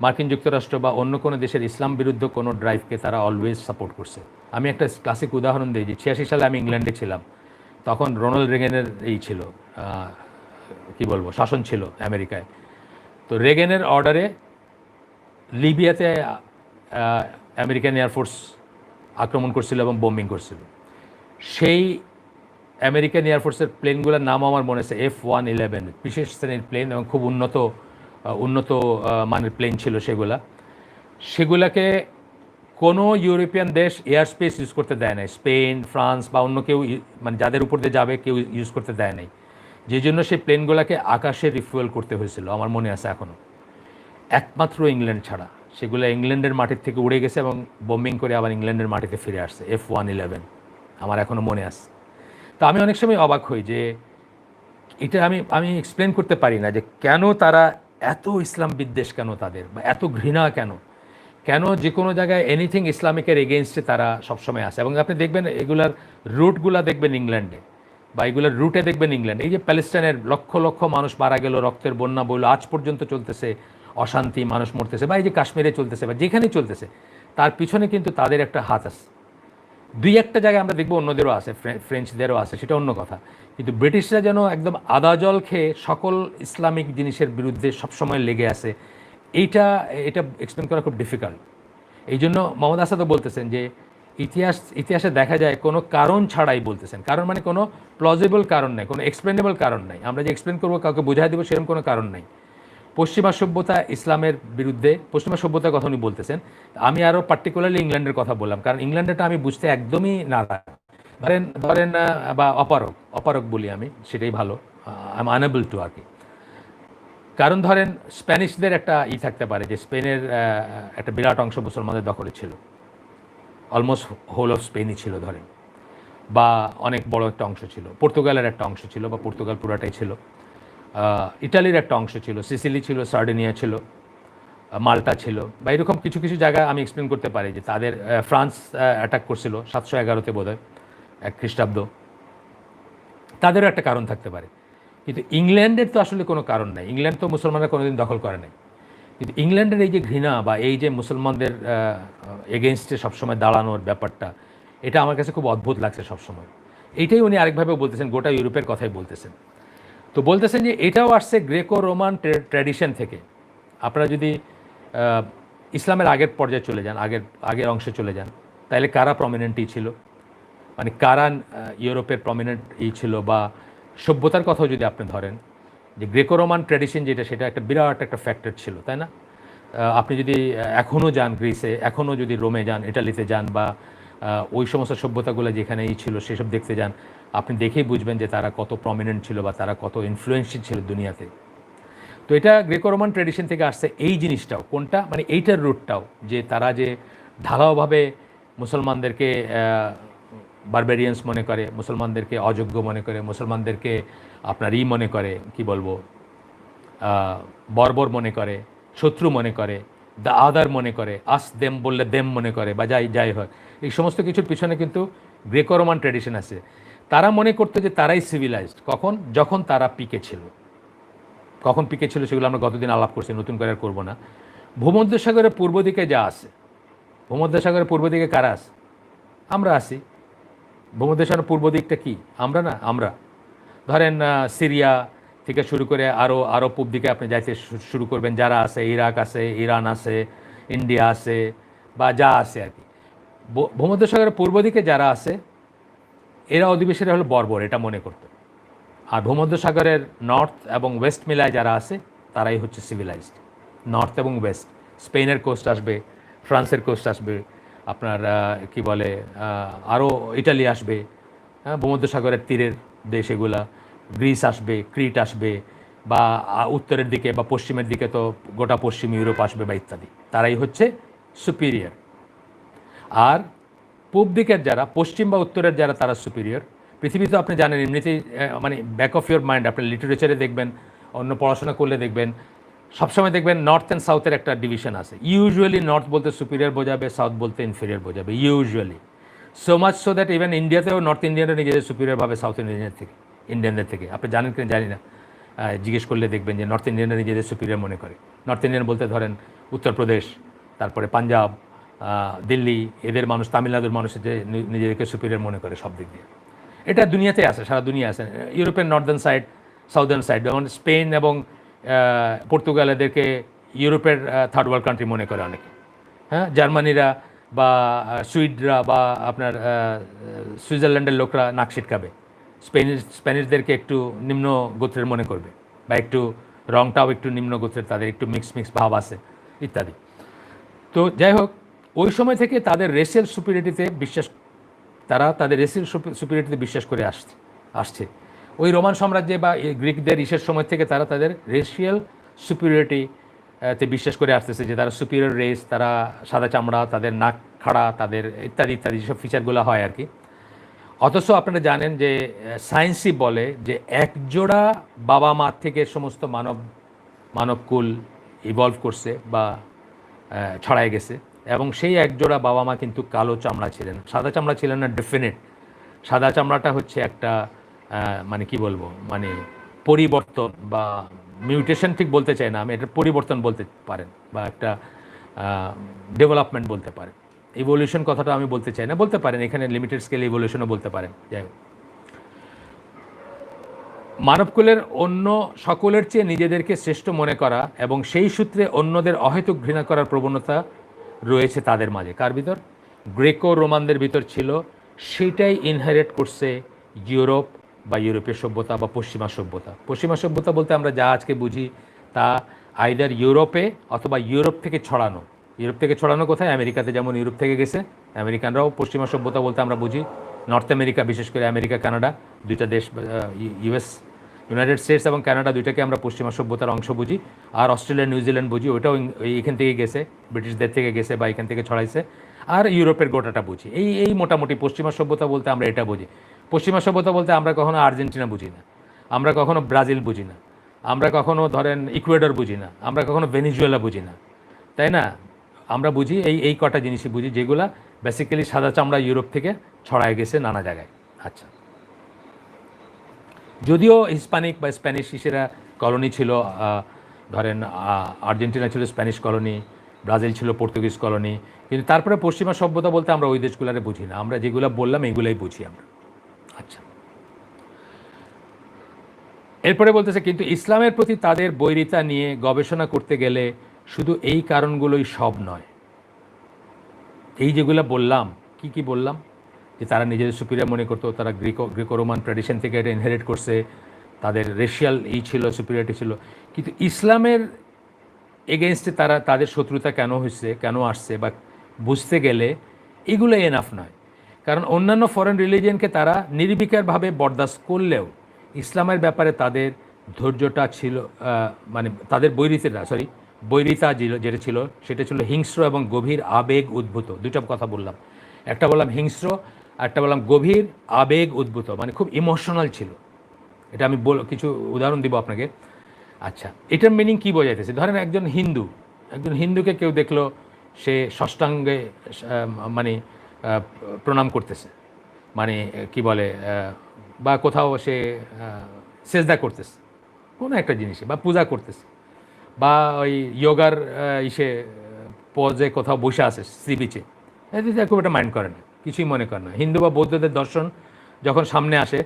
মার্কিন যুক্তরাষ্ট্র বা অন্য কোনো দেশের ইসলাম বিরুদ্ধ কোনো ড্রাইভকে তারা অলওয়েজ সাপোর্ট করছে। আমি একটা ক্লাসিক উদাহরণ দিই যে 86 সালে আমি ইংল্যান্ডে ছিলাম, তখন রোনাল্ড রেগেনের ছিল কি বলবো শাসন ছিল আমেরিকায়। তো রেগেনের অর্ডারে লিবিয়াতে আমেরিকান এয়ারফোর্স আক্রমণ করছিল এবং বোম্বিং করছিল। সেই আমেরিকান এয়ারফোর্সের প্লেনগুলোর নাম আমার মনে আছে F-111, বিশেষ শ্রেণীর প্লেন এবং খুব উন্নত মানের প্লেন ছিল সেগুলাকে কোনো ইউরোপিয়ান দেশ এয়ার স্পেস ইউজ করতে দেয় নাই, স্পেন, ফ্রান্স বা অন্য কেউ মানে যাদের উপর দিয়ে যাবে কেউ ইউজ করতে দেয় নাই, যে জন্য সেই প্লেনগুলোকে আকাশে রিফুয়েল করতে হয়েছিল, আমার মনে আছে এখনও। একমাত্র ইংল্যান্ড ছাড়া সেগুলো ইংল্যান্ডের মাটির থেকে উড়ে গেছে এবং বোম্বিং করে আবার ইংল্যান্ডের মাটিতে ফিরে আসছে, F-111, আমার এখনও মনে আছে। তো আমি অনেক সময় অবাক হই যে এটা আমি এক্সপ্লেন করতে পারি না যে কেন তারা এত ইসলাম বিদ্বেষ, কেন তাদের বা এত ঘৃণা, কেন যে কোনো জায়গায় এনিথিং ইসলামিকের এগেনস্টে তারা সবসময় আসে। এবং আপনি দেখবেন এগুলার রুটগুলা দেখবেন ইংল্যান্ডে, বা এগুলোর রুটে দেখবেন ইংল্যান্ডে। এই যে প্যালেস্টাইনের লক্ষ লক্ষ মানুষ মারা গেল, রক্তের বন্যা বইল, আজ পর্যন্ত চলতেছে, অশান্তি, মানুষ মরতেছে, বা এই যে কাশ্মীরে চলতেছে বা যেখানেই চলতেছে, তার পিছনে কিন্তু তাদের একটা হাত আছে। দুই একটা জায়গায় আমরা দেখবো অন্যদেরও আছে, ফ্রেঞ্চদেরও আছে, সেটা অন্য কথা, কিন্তু ব্রিটিশরা যেন একদম আদা জল খেয়ে সকল ইসলামিক জিনিসের বিরুদ্ধে সবসময় লেগে আছে, এটা এক্সপ্লেন করা খুব ডিফিকাল্ট। এই জন্য মোহাম্মদ আসাদও বলতেছেন যে ইতিহাসে দেখা যায় কোনো কারণ ছাড়াই বলতেছেন, কারণ মানে কোনো প্লজিবল কারণ নাই, কোনো এক্সপ্লেনেবল কারণ নাই, আমরা যে এক্সপ্লেন করবো কাউকে বোঝাই দেবো সেরকম কোনো কারণ নাই। পশ্চিমা সভ্যতা ইসলামের বিরুদ্ধে, পশ্চিমা সভ্যতার কথা উনি বলতেছেন। আমি আরও পার্টিকুলারলি ইংল্যান্ডের কথা বললাম, কারণ ইংল্যান্ডটা আমি বুঝতে একদমই নারাজ। ধরেন বা অপারক বলি আমি, সেটাই ভালো, আই এম আনএবল টু আর কি। কারণ ধরেন স্প্যানিশদের একটা থাকতে পারে যে স্পেনের একটা বিরাট অংশ মুসলমানদের দখলে ছিল, অলমোস্ট হোল অফ স্পেনই ছিল ধরেন, বা অনেক বড় একটা অংশ ছিল, পর্তুগালের একটা অংশ ছিল, বা পর্তুগাল পুরাটাই ছিল, ইটালির একটা অংশ ছিল, সিসিলি ছিল, সার্ডিনিয়া ছিল, মাল্টা ছিল, বা এরকম কিছু কিছু জায়গা আমি এক্সপ্লেন করতে পারি যে তাদের ফ্রান্স অ্যাটাক করছিল 711-তে বোধহয়, খ্রিস্টাব্দ, তাদেরও একটা কারণ থাকতে পারে। কিন্তু ইংল্যান্ডের তো আসলে কোনো কারণ নাই, ইংল্যান্ড তো মুসলমানরা কোনোদিন দখল করে নাই। কিন্তু ইংল্যান্ডের এই যে ঘৃণা বা এই যে মুসলমানদের এগেনস্টে সবসময় দাঁড়ানোর ব্যাপারটা, এটা আমার কাছে খুব অদ্ভুত লাগছে সবসময়। এইটাই উনি আরেকভাবে বলতেছেন, গোটা ইউরোপের কথাই বলতেছেন। তো বলতেছেন যে এটাও আসছে গ্রেকো রোমান ট্র্যাডিশন থেকে। আপনারা যদি ইসলামের আগের পর্যায়ে চলে যান, আগের অংশে চলে যান, তাহলে কারা প্রমিনেন্টই ছিল, মানে কারা ইউরোপের প্রমিনেন্ট ছিল, বা সভ্যতার কথাও যদি আপনি ধরেন, যে গ্রেকো রোমান ট্র্যাডিশন যেটা, সেটা একটা বিরাট একটা ফ্যাক্টর ছিল, তাই না? আপনি যদি এখনও যান গ্রিসে, এখনও যদি রোমে যান, ইটালিতে যান, বা ওই সমস্ত সভ্যতাগুলো যেখানে ছিল সেসব দেখতে যান, আপনি দেখেই বুঝবেন যে তারা কত প্রমিনেন্ট ছিল বা তারা কত ইনফ্লুয়েন্সিয়াল ছিল দুনিয়াতে। তো এটা গ্রেকো রোমান ট্র্যাডিশন থেকে আসছে এই জিনিসটাও, কোনটা মানে এইটার রুটটাও, যে তারা যে ঢালাওভাবে মুসলমানদেরকে বারবেরিয়ান্স মনে করে, মুসলমানদেরকে অযোগ্য মনে করে, মুসলমানদেরকে আপনার মনে করে, কি বলবো, বর্বর মনে করে, শত্রু মনে করে, দ্য আদার মনে করে, আস দেম বললে দেম মনে করে, বা যাই হয়, এই সমস্ত কিছুর পিছনে কিন্তু গ্রেকো রোমান ট্র্যাডিশন আছে। তারা মনে করতো যে তারাই সিভিলাইজড, যখন তারা পিকে ছিল। কখন পিকে ছিল সেগুলো আমরা গতদিন আলাপ করছি, নতুন করে আর করবো না। ভূমধ্যসাগরের পূর্ব দিকে যা আছে, ভূমধ্যসাগরের পূর্ব দিকে কারা আছে? আমরা আছি। ভূমধ্যসাগরের পূর্ব দিকটা কি? আমরা ধরেন সিরিয়া থেকে শুরু করে আরও পূর্ব দিকে আপনি যাইতে শুরু করবেন, যারা আছে, ইরাক আছে, ইরান আছে, ইন্ডিয়া আছে, বা যা আছে আর কি। ভূমধ্যসাগরের পূর্ব দিকে যারা আছে এরা অধিবাসীরা হলো বর্বর, এটা মনে করতো। আর ভূমধ্যসাগরের নর্থ এবং ওয়েস্ট মিলায় যারা আছে তারাই হচ্ছে সিভিলাইজড। নর্থ এবং ওয়েস্ট, স্পেনের কোস্ট আসবে, ফ্রান্সের কোস্ট আসবে, আপনার কি বলে আরও ইটালি আসবে, হ্যাঁ, ভূমধ্যসাগরের তীরের দেশ এগুলা, গ্রিস আসবে, ক্রিট আসবে, বা উত্তরের দিকে বা পশ্চিমের দিকে তো গোটা পশ্চিম ইউরোপ আসবে, বা ইত্যাদি। তারাই হচ্ছে সুপিরিয়র। আর পূব দিকের যারা, পশ্চিম বা উত্তরের যারা, তারা সুপিরিয়র। পৃথিবীতে আপনি জানেন এমনিতেই, মানে ব্যাক অফ ইউর মাইন্ড, আপনি লিটারেচারে দেখবেন, অন্য পড়াশোনা করলে দেখবেন, সবসময় দেখবেন নর্থ অ্যান্ড সাউথের একটা ডিভিশন আছে। ইউজুয়ালি নর্থ বলতে সুপিরিয়র বোঝাবে, সাউথ বলতে ইনফেরিয়র বোঝাবে, usually. So much so that even ইন্ডিয়াতেও নর্থ ইন্ডিয়ানরা নিজেদের সুপিরিয়র ভাবে সাউথ ইন্ডিয়ানদের থেকে। আপনি জানেন কিনা জানি না, জিজ্ঞেস করলে দেখবেন যে নর্থ ইন্ডিয়ানরা নিজেদের সুপিরিয়র মনে করে। নর্থ ইন্ডিয়ান বলতে ধরেন উত্তরপ্রদেশ, তারপরে পাঞ্জাব, দিল্লি এদের মানুষ, তামিলনাড়ুর মানুষ যে নিজেদেরকে সুপিরিয়র মনে করে সব দিক দিয়ে। এটা দুনিয়াতে আছে, সারা দুনিয়া আছে। ইউরোপের নর্দার্ন সাইড, সাউদার্ন সাইড, যেমন স্পেন এবং পর্তুগাল এদেরকে ইউরোপের থার্ড ওয়ার্ল্ড কান্ট্রি মনে করে অনেকে। হ্যাঁ, জার্মানিরা বা সুইডরা বা আপনার সুইজারল্যান্ডের লোকরা নাক ছিটকাবে, স্প্যানিশদেরকে একটু নিম্ন গোত্রের মনে করবে, বা একটু রংটাও একটু নিম্ন গোত্রের, তাদের একটু মিক্স ভাব আছে ইত্যাদি। তো যাই হোক, ওই সময় থেকে তাদের রেসিয়াল সুপিরিয়রিটিতে বিশ্বাস, তারা তাদের রেসিয়াল সুপিরিয়রিটিতে বিশ্বাস করে আসছে। ওই রোমান সাম্রাজ্যে বা গ্রিকদের ইসের সময় থেকে তারা তাদের রেসিয়াল সুপিরিয়রিটিতে বিশ্বাস করে আসতেছে, যে তারা সুপিরিয়র রেস, তারা সাদা চামড়া, তাদের নাক খাড়া, তাদের ইত্যাদি ইত্যাদি যেসব ফিচারগুলো হয় আর কি। অথচ আপনারা জানেন যে সায়েন্সই বলে যে একজোড়া বাবা মা থেকে সমস্ত মানবকুল ইভলভ করছে বা ছড়ায় গেছে, এবং সেই একজোড়া বাবা মা কিন্তু কালো চামড়া ছিলেন, সাদা চামড়া ছিলেন না। ডেফিনেট সাদা চামড়াটা হচ্ছে একটা মানে কি বলবো, মানে পরিবর্তন বা মিউটেশন ঠিক বলতে চাই না আমি, এটা পরিবর্তন বলতে পারেন, বা একটা ডেভেলপমেন্ট বলতে পারেন। ইভলিউশন কথাটা আমি বলতে চাই না, বলতে পারেন, এখানে লিমিটেড স্কেলে ইভলিউশনও বলতে পারেন। যাই হোক, মানবকুলের অন্য সকলের চেয়ে নিজেদেরকে শ্রেষ্ঠ মনে করা এবং সেই সূত্রে অন্যদের অহেতুক ঘৃণা করার প্রবণতা রয়েছে তাদের মাঝে। কার ভিতর? গ্রেকো রোমানদের ভিতর ছিল। সেটাই ইনহেরিট করছে ইউরোপ বা ইউরোপীয় সভ্যতা বা পশ্চিমা সভ্যতা। পশ্চিমা সভ্যতা বলতে আমরা যা আজকে বুঝি তা আইদার ইউরোপে অথবা ইউরোপ থেকে ছড়ানো। ইউরোপ থেকে ছড়ানো কোথায়? আমেরিকাতে যেমন ইউরোপ থেকে গেছে, আমেরিকানরাও পশ্চিমা সভ্যতা বলতে আমরা বুঝি নর্থ আমেরিকা, বিশেষ করে আমেরিকা কানাডা দুইটা দেশ, ইউনাইটেড স্টেটস এবং কানাডা দুইটাকে আমরা পশ্চিমা সভ্যতার অংশ বুঝি। আর অস্ট্রেলিয়া, নিউজিল্যান্ড বুঝি, ওইটাও এখান থেকে গেছে, ব্রিটিশদের থেকে গেছে বা এখান থেকে ছড়াইছে। আর ইউরোপের গোটাটা বুঝি। এই মোটামুটি পশ্চিমা সভ্যতা বলতে আমরা এটা বুঝি। পশ্চিমা সভ্যতা বলতে আমরা কখনো আর্জেন্টিনা বুঝি না, আমরা কখনো ব্রাজিল বুঝি না, আমরা কখনো ধরেন ইকুয়েডর বুঝি না, আমরা কখনো ভেনিজুয়েলা বুঝি না, তাই না? আমরা বুঝি এই কটা জিনিসই বুঝি, যেগুলা বেসিক্যালি সাদা চামড়া ইউরোপ থেকে ছড়ায় গেছে নানা জায়গায়। আচ্ছা, যদিও হিস্পানিক বা স্প্যানিশ ইসেরা কলোনি ছিল, ধরেন আর্জেন্টিনা ছিল স্প্যানিশ কলোনি, ব্রাজিল ছিল পর্তুগিজ কলোনি, কিন্তু তারপরে পশ্চিমা সভ্যতা বলতে আমরা ওই দেশগুলারে বুঝি না, আমরা যেগুলো বললাম এইগুলাই বুঝি আমরা। আচ্ছা, এরপরে বলতেছে, কিন্তু ইসলামের প্রতি তাদের বৈরিতা নিয়ে গবেষণা করতে গেলে শুধু এই কারণগুলোই সব নয়। এই যেগুলো বললাম, কি বললাম, যে তারা নিজেদের সুপিরিয়র মনে করতো, তারা গ্রিকো রোমান ট্র্যাডিশন থেকে এটা ইনহেরিট করছে, তাদের রেশিয়াল ছিল, সুপিরিয়রিটি ছিল, কিন্তু ইসলামের এগেনস্টে তাদের শত্রুতা কেন হয়েছে, কেন আসছে, বা বুঝতে গেলে এগুলো এনাফ নয়। কারণ অন্যান্য ফরেন রিলিজিয়নকে তারা নির্বিকারভাবে বরদাস্ত করলেও ইসলামের ব্যাপারে তাদের ধৈর্যটা ছিল, মানে তাদের বৈরিতা যেটা ছিল সেটা ছিল হিংস্র এবং গভীর আবেগ উদ্ভূত। দুইটা কথা বললাম, একটা বললাম হিংস্র, একটা বললাম গভীর আবেগ উদ্ভূত, মানে খুব ইমোশনাল ছিল। এটা আমি কিছু উদাহরণ দিব আপনাকে। আচ্ছা, এটার মিনিং কী বোঝাইতেছে? ধরেন একজন হিন্দুকে কেউ দেখলো সে ষষ্ঠাঙ্গে মানে প্রণাম করতেছে, মানে কি বলে, বা কোথাও সে সেজদা করতেছে কোনো একটা জিনিসে, বা পূজা করতেছে, বা ওই যোগার পজে কোথাও বসে আছে সি বিচে, এদিকে খুব একটা মাইন্ড করে না, কিছুই মনে করে না। হিন্দু বা বৌদ্ধদের দর্শন যখন সামনে আসে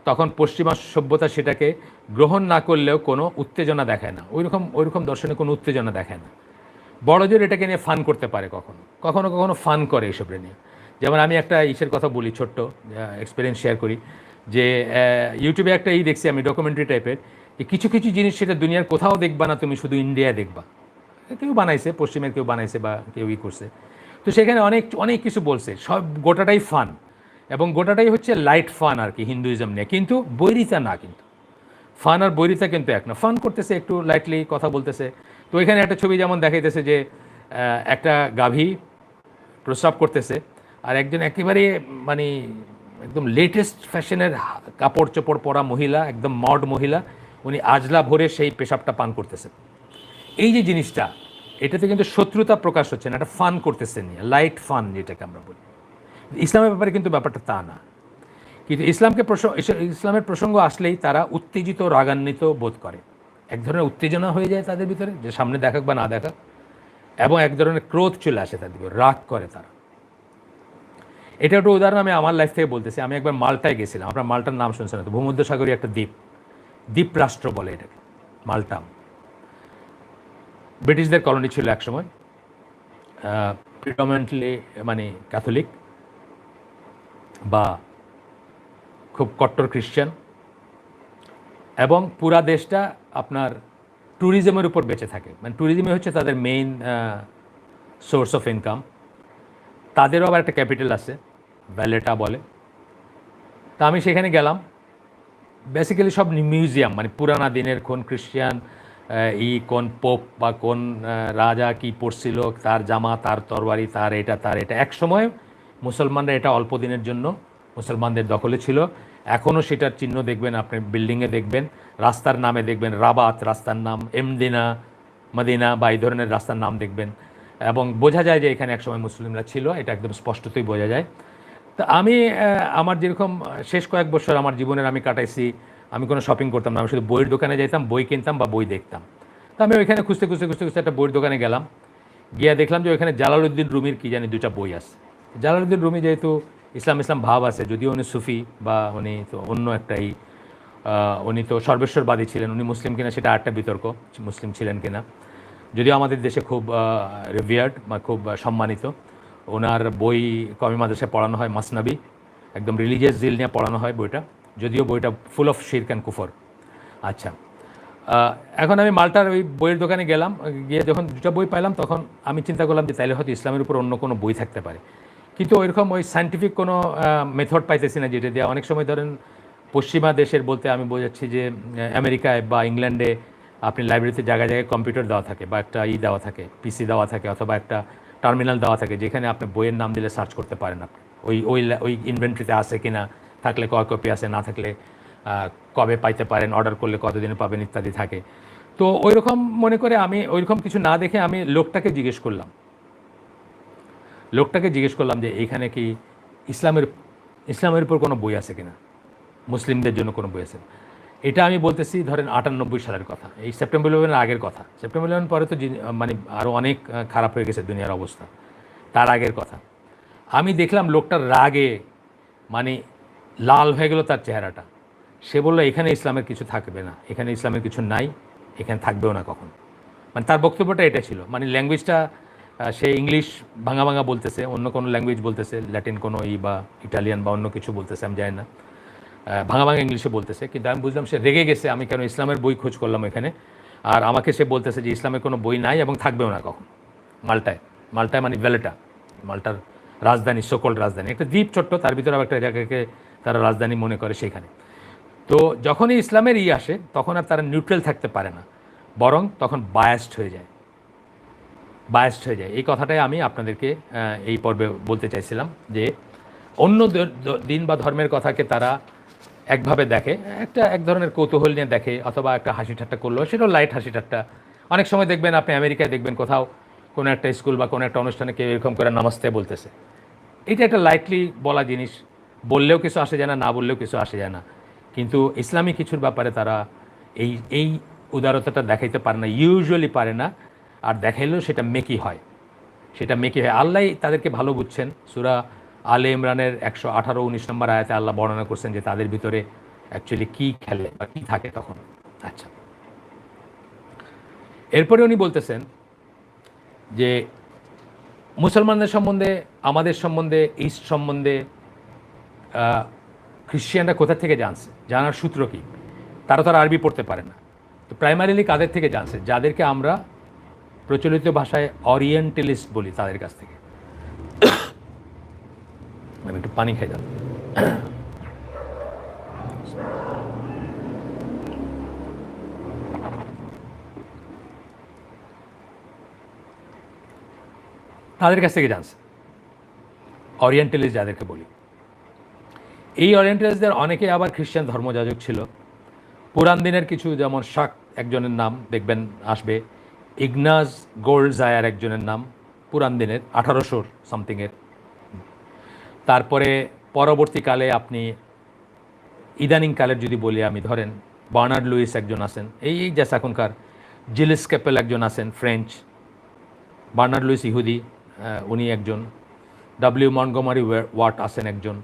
তখন পশ্চিমা সভ্যতা সেটাকে গ্রহণ না করলেও কোনো উত্তেজনা দেখায় না, ওইরকম দর্শনে কোনো উত্তেজনা দেখায় না। বড়জোর এটাকে নিয়ে ফান করতে পারে, কখনো ফান করে এইসব নিয়ে। যেমন আমি একটা কথা বলি, ছোট্ট এক্সপিরিয়েন্স শেয়ার করি, যে ইউটিউবে একটা দেখছি আমি, ডকুমেন্টারি টাইপের, যে কিছু জিনিস সেটা দুনিয়ার কোথাও দেখবা না তুমি, শুধু ইন্ডিয়ায় দেখবা। কেউ বানাইছে, পশ্চিমের কেউ বানাইছে বা কেউ করছে, তো সেখানে অনেক কিছু বলছে, সব গোটাটাই ফান, এবং গোটাটাই হচ্ছে লাইট ফান আর কি হিন্দুইজম নিয়ে, কিন্তু বৈরিতা না। কিন্তু ফান আর বৈরিতা কিন্তু এক না। ফান করতেছে, একটু লাইটলি কথা বলতেছে। তো এখানে একটা ছবি যেমন দেখাইতেছে যে একটা গাভী প্রস্রাব করতেছে, আর একজন একেবারে মানে একদম লেটেস্ট ফ্যাশনের কাপড় চোপড় পরা মহিলা, একদম মড মহিলা, উনি আজলা ভরে সেই পেশাবটা পান করতেছে। এই যে জিনিসটা, এটাতে কিন্তু শত্রুতা প্রকাশ হচ্ছে না, এটা ফান করতেছে নিয়ে, লাইট ফান যেটাকে আমরা বলি। ইসলামের ব্যাপারে কিন্তু ব্যাপারটা তা না। কিন্তু ইসলামের প্রসঙ্গ আসলেই তারা উত্তেজিত, রাগান্বিত বোধ করে। এক ধরনের উত্তেজনা হয়ে যায় তাদের ভিতরে, যে সামনে দেখাক বা না দেখাক এবং এক ধরনের ক্রোধ চলে আসে তাদের উপর, রাগ করে তারা। এটা একটা উদাহরণ আমি আমার লাইফ থেকে বলতেছি। আমি একবার মাল্টায় গেছিলাম, আপনার মাল্টার নাম শুনছেন না তো, ভূমধ্যসাগরীয় একটা দ্বীপ, দ্বীপ রাষ্ট্র বলে এটাকে মাল্টা। ব্রিটিশদের কলোনি ছিল একসময়, প্রিডমিনেন্টলি মানে ক্যাথলিক বা খুব কট্টর খ্রিশ্চান, এবং পুরা দেশটা আপনার ট্যুরিজমের উপর বেঁচে থাকে। মানে ট্যুরিজমই হচ্ছে তাদের মেইন সোর্স অফ ইনকাম। তাদেরও আবার একটা ক্যাপিটাল আছে, ভ্যালেটা বলে। তা আমি সেখানে গেলাম, বেসিক্যালি সব মিউজিয়াম, মানে পুরানা দিনের কোন খ্রিশ্চান কোন পোপ বা কোন রাজা কি পড়ছিল, তার জামা, তার তরবারি, তার এটা। এক সময় মুসলমানরা এটা অল্প দিনের জন্য মুসলমানদের দখলে ছিল। এখনও সেটার চিহ্ন দেখবেন, আপনি বিল্ডিংয়ে দেখবেন, রাস্তার নামে দেখবেন রাবাত রাস্তার নাম, এমদিনা, মদিনা বা এই ধরনের রাস্তার নাম দেখবেন, এবং বোঝা যায় যে এখানে একসময় মুসলিমরা ছিল, এটা একদম স্পষ্টতই বোঝা যায়। তা আমি আমার যেরকম শেষ কয়েক বছর আমার জীবনের আমি কাটাইছি, আমি কোনো শপিং করতাম না, আমি শুধু বইয়ের দোকানে যেতাম, বই কিনতাম বা বই দেখতাম। তো আমি ওইখানে খুঁজতে একটা বইয়ের দোকানে গেলাম, গিয়ে দেখলাম যে ওইখানে জালালউদ্দিন রুমির কি জানি দুটা বই আছে। জালালউদ্দিন রুমি যেহেতু ইসলাম ভাব আছে, যদিও উনি সুফি বা উনি তো অন্য একটাই, উনি তো সর্বেশ্বরবাদী ছিলেন, উনি মুসলিম কিনা সেটা আরেকটা বিতর্ক, মুসলিম ছিলেন কিনা, যদিও আমাদের দেশে খুব রিভিয়ার্ড বা খুব সম্মানিত। ওনার বই কওমি মাদ্রাসায় পড়ানো হয়, মাসনাবি, একদম রিলিজিয়াস জিল নিয়ে পড়ানো হয় বইটা, যদিও বইটা ফুল অফ শিরক অ্যান্ড কুফর। আচ্ছা, এখন আমি মাল্টার ওই বইয়ের দোকানে গেলাম, গিয়ে যখন দুটা বই পাইলাম তখন আমি চিন্তা করলাম যে তাইলে হয়তো ইসলামের উপর অন্য কোনো বই থাকতে পারে, কিন্তু ওইরকম ওই সায়েন্টিফিক কোনো মেথড পাইতেছি না যেটা দিয়ে অনেক সময় ধরেন পশ্চিমা দেশের বলতে আমি বোঝাচ্ছি যে আমেরিকায় বা ইংল্যান্ডে আপনি লাইব্রেরিতে জায়গায় জায়গায় কম্পিউটার দেওয়া থাকে বা একটা দেওয়া থাকে, পিসি দেওয়া থাকে, অথবা একটা টার্মিনাল দেওয়া থাকে যেখানে আপনি বইয়ের নাম দিলে সার্চ করতে পারেন আপনি ওই ইনভেন্টরিতে আছে কিনা, থাকলে কয় কপি আছে, না থাকলে কবে পাইতে পারেন, অর্ডার করলে কতদিনে পাবেন ইত্যাদি থাকে। তো ওই রকম মনে করে আমি ওইরকম কিছু না দেখে আমি লোকটাকে জিজ্ঞেস করলাম যে এইখানে কি ইসলামের উপর কোনো বই আছে কিনা, মুসলিমদের জন্য কোনো বই আছে। এটা আমি বলতেছি ধরেন 98 সালের কথা, এই সেপ্টেম্বর 11 আগের কথা। সেপ্টেম্বর 11 পরে তো মানে আরও অনেক খারাপ হয়ে গেছে দুনিয়ার অবস্থা, তার আগের কথা। আমি দেখলাম লোকটার রাগে মানে লাল হয়ে গেল তার চেহারাটা। সে বললো এখানে ইসলামের কিছু থাকবে না, এখানে ইসলামের কিছু নাই, এখানে থাকবেও না কখন। মানে তার বক্তব্যটা এটা ছিল, মানে ল্যাঙ্গুয়েজটা সে ইংলিশ ভাঙা ভাঙা বলতেছে, অন্য কোনো ল্যাঙ্গুয়েজ বলতেছে, ল্যাটিন কোনো বা ইটালিয়ান বা অন্য কিছু বলতেছে, আমি জানি না, ভাঙা ভাঙা ইংলিশে বলতেছে। কিন্তু আমি বুঝলাম সে রেগে গেছে, আমি কেন ইসলামের বই খোঁজ করলাম এখানে, আর আমাকে সে বলতেছে যে ইসলামের কোনো বই নাই এবং থাকবেও না কখন। মাল্টায় মানে ভ্যালেটা, মাল্টার রাজধানী, সকল রাজধানী, একটা দ্বীপ ছোট্ট, তার ভিতরে একটা জায়গাকে তারা রাজধানী মনে করে সেখানে। তো যখনই ইসলামের আসে তখন আর তারা নিউট্রাল থাকতে পারে না, বরং তখন বায়াসড হয়ে যায়। এই কথাটাই আমি আপনাদেরকে এই পর্বে বলতে চাইছিলাম, যে অন্য দিন বা ধর্মের কথাকে তারা একভাবে দেখে, এক ধরনের কৌতূহল নিয়ে দেখে, অথবা একটা হাসি ঠাট্টা করলো, সেটাও লাইট হাসি ঠাট্টা। অনেক সময় দেখবেন আপনি আমেরিকায় দেখবেন কোথাও কোনো একটা স্কুল বা কোনো একটা অনুষ্ঠানে কেউ এরকম করে নামাজতে বলতেছে, এটা একটা লাইটলি বলা জিনিস, বললেও কিছু আসে যায় না, না বললেও কিছু আসে যায় না। কিন্তু ইসলামী কিছুর ব্যাপারে তারা এই উদারতাটা দেখাইতে পারে না, ইউজুয়ালি পারে না, আর দেখাইলেও সেটা মেকি হয়। আল্লাহ তাদেরকে ভালো বুঝছেন। সূরা আলে ইমরানের 118-19 নম্বর আয়াতে আল্লাহ বর্ণনা করছেন যে তাদের ভিতরে অ্যাকচুয়ালি কী খেলে বা কী থাকে তখন। আচ্ছা, এরপরে উনি বলতেছেন যে মুসলমানদের সম্বন্ধে, আমাদের সম্বন্ধে, ইস্ট সম্বন্ধে খ্রিশ্চিয়ানরা কোথা থেকে জানার সূত্র কী? তারা তো আর আরবি পড়তে পারে না। তো প্রাইমারিলি কাদের থেকে জানছে? যাদেরকে আমরা প্রচলিত ভাষায় অরিয়েন্টালিস্ট বলি, তাদের কাছ থেকে। আমি একটু পানি খাই যান। তাদের কাছ থেকে জানছে, অরিয়েন্টালিস্ট যাদেরকে বলি। এই অরিয়েন্টালিস্টদের অনেকে আবার খ্রিশ্চান ধর্মযাজক ছিল। পুরান দিনের কিছু, যেমন শাক একজনের নাম দেখবেন আসবে, ইগনাস গোল্ডজায়ার একজনের নাম, পুরান দিনের 1800 সামথিংয়ের। তারপরে পরবর্তীকালে আপনি ইদানিং কালের যদি বলি আমি, ধরেন বার্নার্ড লুইস একজন আছেন, এই জাস্ট এখনকার। জিলিস ক্যাপেল একজন আছেন, ফ্রেঞ্চ। বার্নার্ড লুইস ইহুদি, উনি একজন, ডাব্লিউ মন্টগমারি ওয়াট আছেন একজন,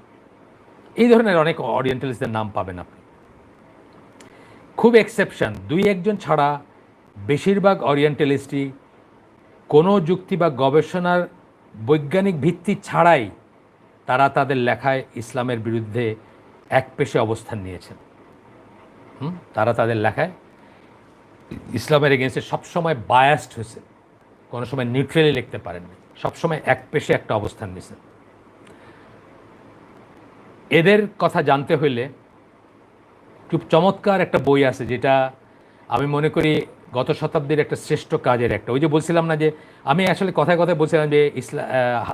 এই ধরনের অনেক অরিয়েন্টালিস্টদের নাম পাবেন আপনি। খুব এক্সেপশন, দুই একজন ছাড়া বেশিরভাগ অরিয়েন্টালিস্টই কোনো যুক্তি বা গবেষণার বৈজ্ঞানিক ভিত্তি ছাড়াই তারা তাদের লেখায় ইসলামের বিরুদ্ধে একপেশে অবস্থান নিয়েছেন। তারা তাদের লেখায় ইসলামের এগেনস্টে সবসময় বায়াসড হয়েছে, কোনো সময় নিউট্রালি লিখতে পারেননি, সবসময় একপেশে একটা অবস্থান নিয়েছেন। এদের কথা জানতে হইলে খুব চমৎকার একটা বই আছে, যেটা আমি মনে করি গত শতাব্দীর একটা শ্রেষ্ঠ কাজের একটা। ওই যে বলছিলাম না যে আমি আসলে কথায় কথায় বলছিলাম যে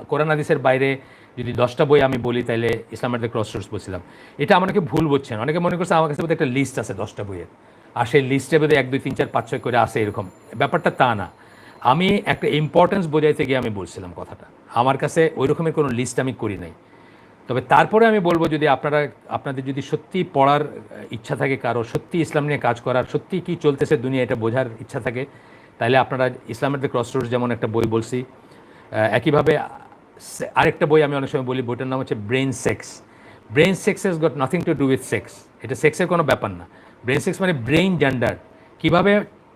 কোরআন হাদিসের বাইরে যদি 10টা বই আমি বলি তাহলে ইসলামের দ্য ক্রসরোডস বলছিলাম। এটা আমাকে ভুল বুঝছেন, অনেকে মনে করছে আমার কাছে বোধহয় একটা লিস্ট আছে 10টা বইয়ের, আর সেই লিস্টে বোধহয় 1 2 3 4 5 6 করে আসে, এরকম ব্যাপারটা তা না। আমি একটা ইম্পর্টেন্স বোঝাইতে গিয়ে আমি বলছিলাম কথাটা, আমার কাছে ওই রকমের কোনো লিস্ট আমি করি নাই। তবে তারপরে আমি বলবো, যদি আপনাদের যদি সত্যি পড়ার ইচ্ছা থাকে, কারো সত্যি ইসলাম নিয়ে কাজ করার, সত্যি কী চলতেছে দুনিয়া এটা বোঝার ইচ্ছা থাকে, তাহলে আপনারা ইসলামের দ্য ক্রসরোডস যেমন একটা বই বলছি, একইভাবে আরেকটা বই আমি অনেক সময় বলি, বইটার নাম হচ্ছে brain sex. Brain sex has got nothing to do with sex, এটা সেক্সের কোনো ব্যাপার না। ব্রেইন সেক্স মানে ব্রেইন জেন্ডার, কীভাবে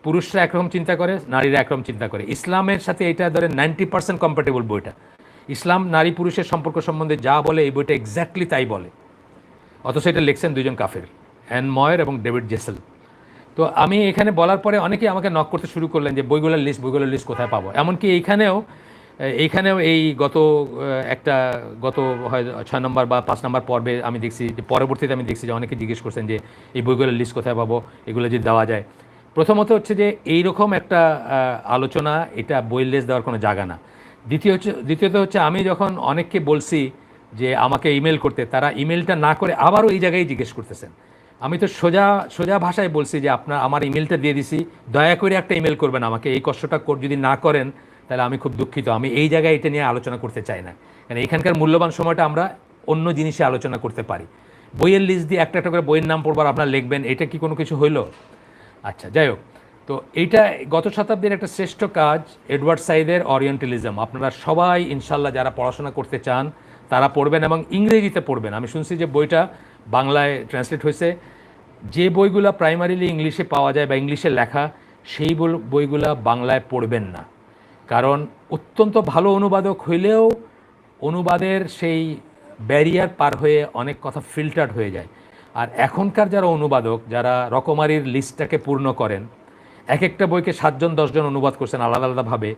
পুরুষরা একরকম চিন্তা করে, নারীরা একরকম চিন্তা করে। ইসলামের সাথে এটা ধরে 90% কম্প্যাটেবল বইটা। ইসলাম নারী পুরুষের সম্পর্ক সম্বন্ধে যা বলে এই বইটা এক্স্যাক্টলি তাই বলে, অথচ এটা লিখছেন দুজন কাফের, অ্যান ময়ের এবং ডেভিড জেসেল। তো আমি এখানে বলার পরে অনেকেই আমাকে নক করতে শুরু করলেন যে বইগুলোর লিস্ট কোথায় পাবো। এমনকি এইখানেও এই গত হয় 6 নম্বর বা 5 নম্বর পর্বে আমি দেখছি যে পরবর্তীতে আমি দেখছি যে অনেকে জিজ্ঞেস করছেন যে এই বইগুলোর লিস্ট কোথায় পাবো, এগুলো যদি দেওয়া যায়। প্রথমত হচ্ছে যে এইরকম একটা আলোচনা, এটা বইয়ের লিস্ট দেওয়ার কোনো জায়গা না। দ্বিতীয়ত হচ্ছে আমি যখন অনেককে বলছি যে আমাকে ইমেল করতে, তারা ইমেলটা না করে আবারও এই জায়গায় জিজ্ঞেস করতেছেন। আমি তো সোজা ভাষায় বলছি যে আমার ইমেলটা দিয়ে দিছি, দয়া করে একটা ইমেল করবেন আমাকে, এই কষ্টটা যদি না করেন তাহলে আমি খুব দুঃখিত। আমি এই জায়গায় এটা নিয়ে আলোচনা করতে চাই না, কারণ এখানকার মূল্যবান সময়টা আমরা অন্য জিনিসে আলোচনা করতে পারি। বইয়ের লিস্ট দিয়ে একটা করে বইয়ের নাম পড়বার আপনার লিখবেন, এটা কি কোনো কিছু হইল? আচ্ছা, যাই হোক। তো এইটা গত শতাব্দীর একটা শ্রেষ্ঠ কাজ, এডওয়ার্ড সাইদের অরিয়েন্টালিজম। আপনারা সবাই ইনশাল্লাহ যারা পড়াশোনা করতে চান তারা পড়বেন এবং ইংরেজিতে পড়বেন। আমি শুনছি যে বইটা বাংলায় ট্রান্সলেট হয়েছে। যে বইগুলো প্রাইমারিলি ইংলিশে পাওয়া যায় বা ইংলিশে লেখা, সেই বইগুলো বাংলায় পড়বেন না, কারণ অত্যন্ত ভালো অনুবাদক হইলেও অনুবাদের সেই ব্যারিয়ার পার হয়ে অনেক কথা ফিল্টার্ড হয়ে যায়। আর এখনকার যারা অনুবাদক, যারা রকমারির লিস্টটাকে পূর্ণ করেন, এক একটা বইকে 7 জন 10 জন অনুবাদ করছেন আলাদা আলাদাভাবে,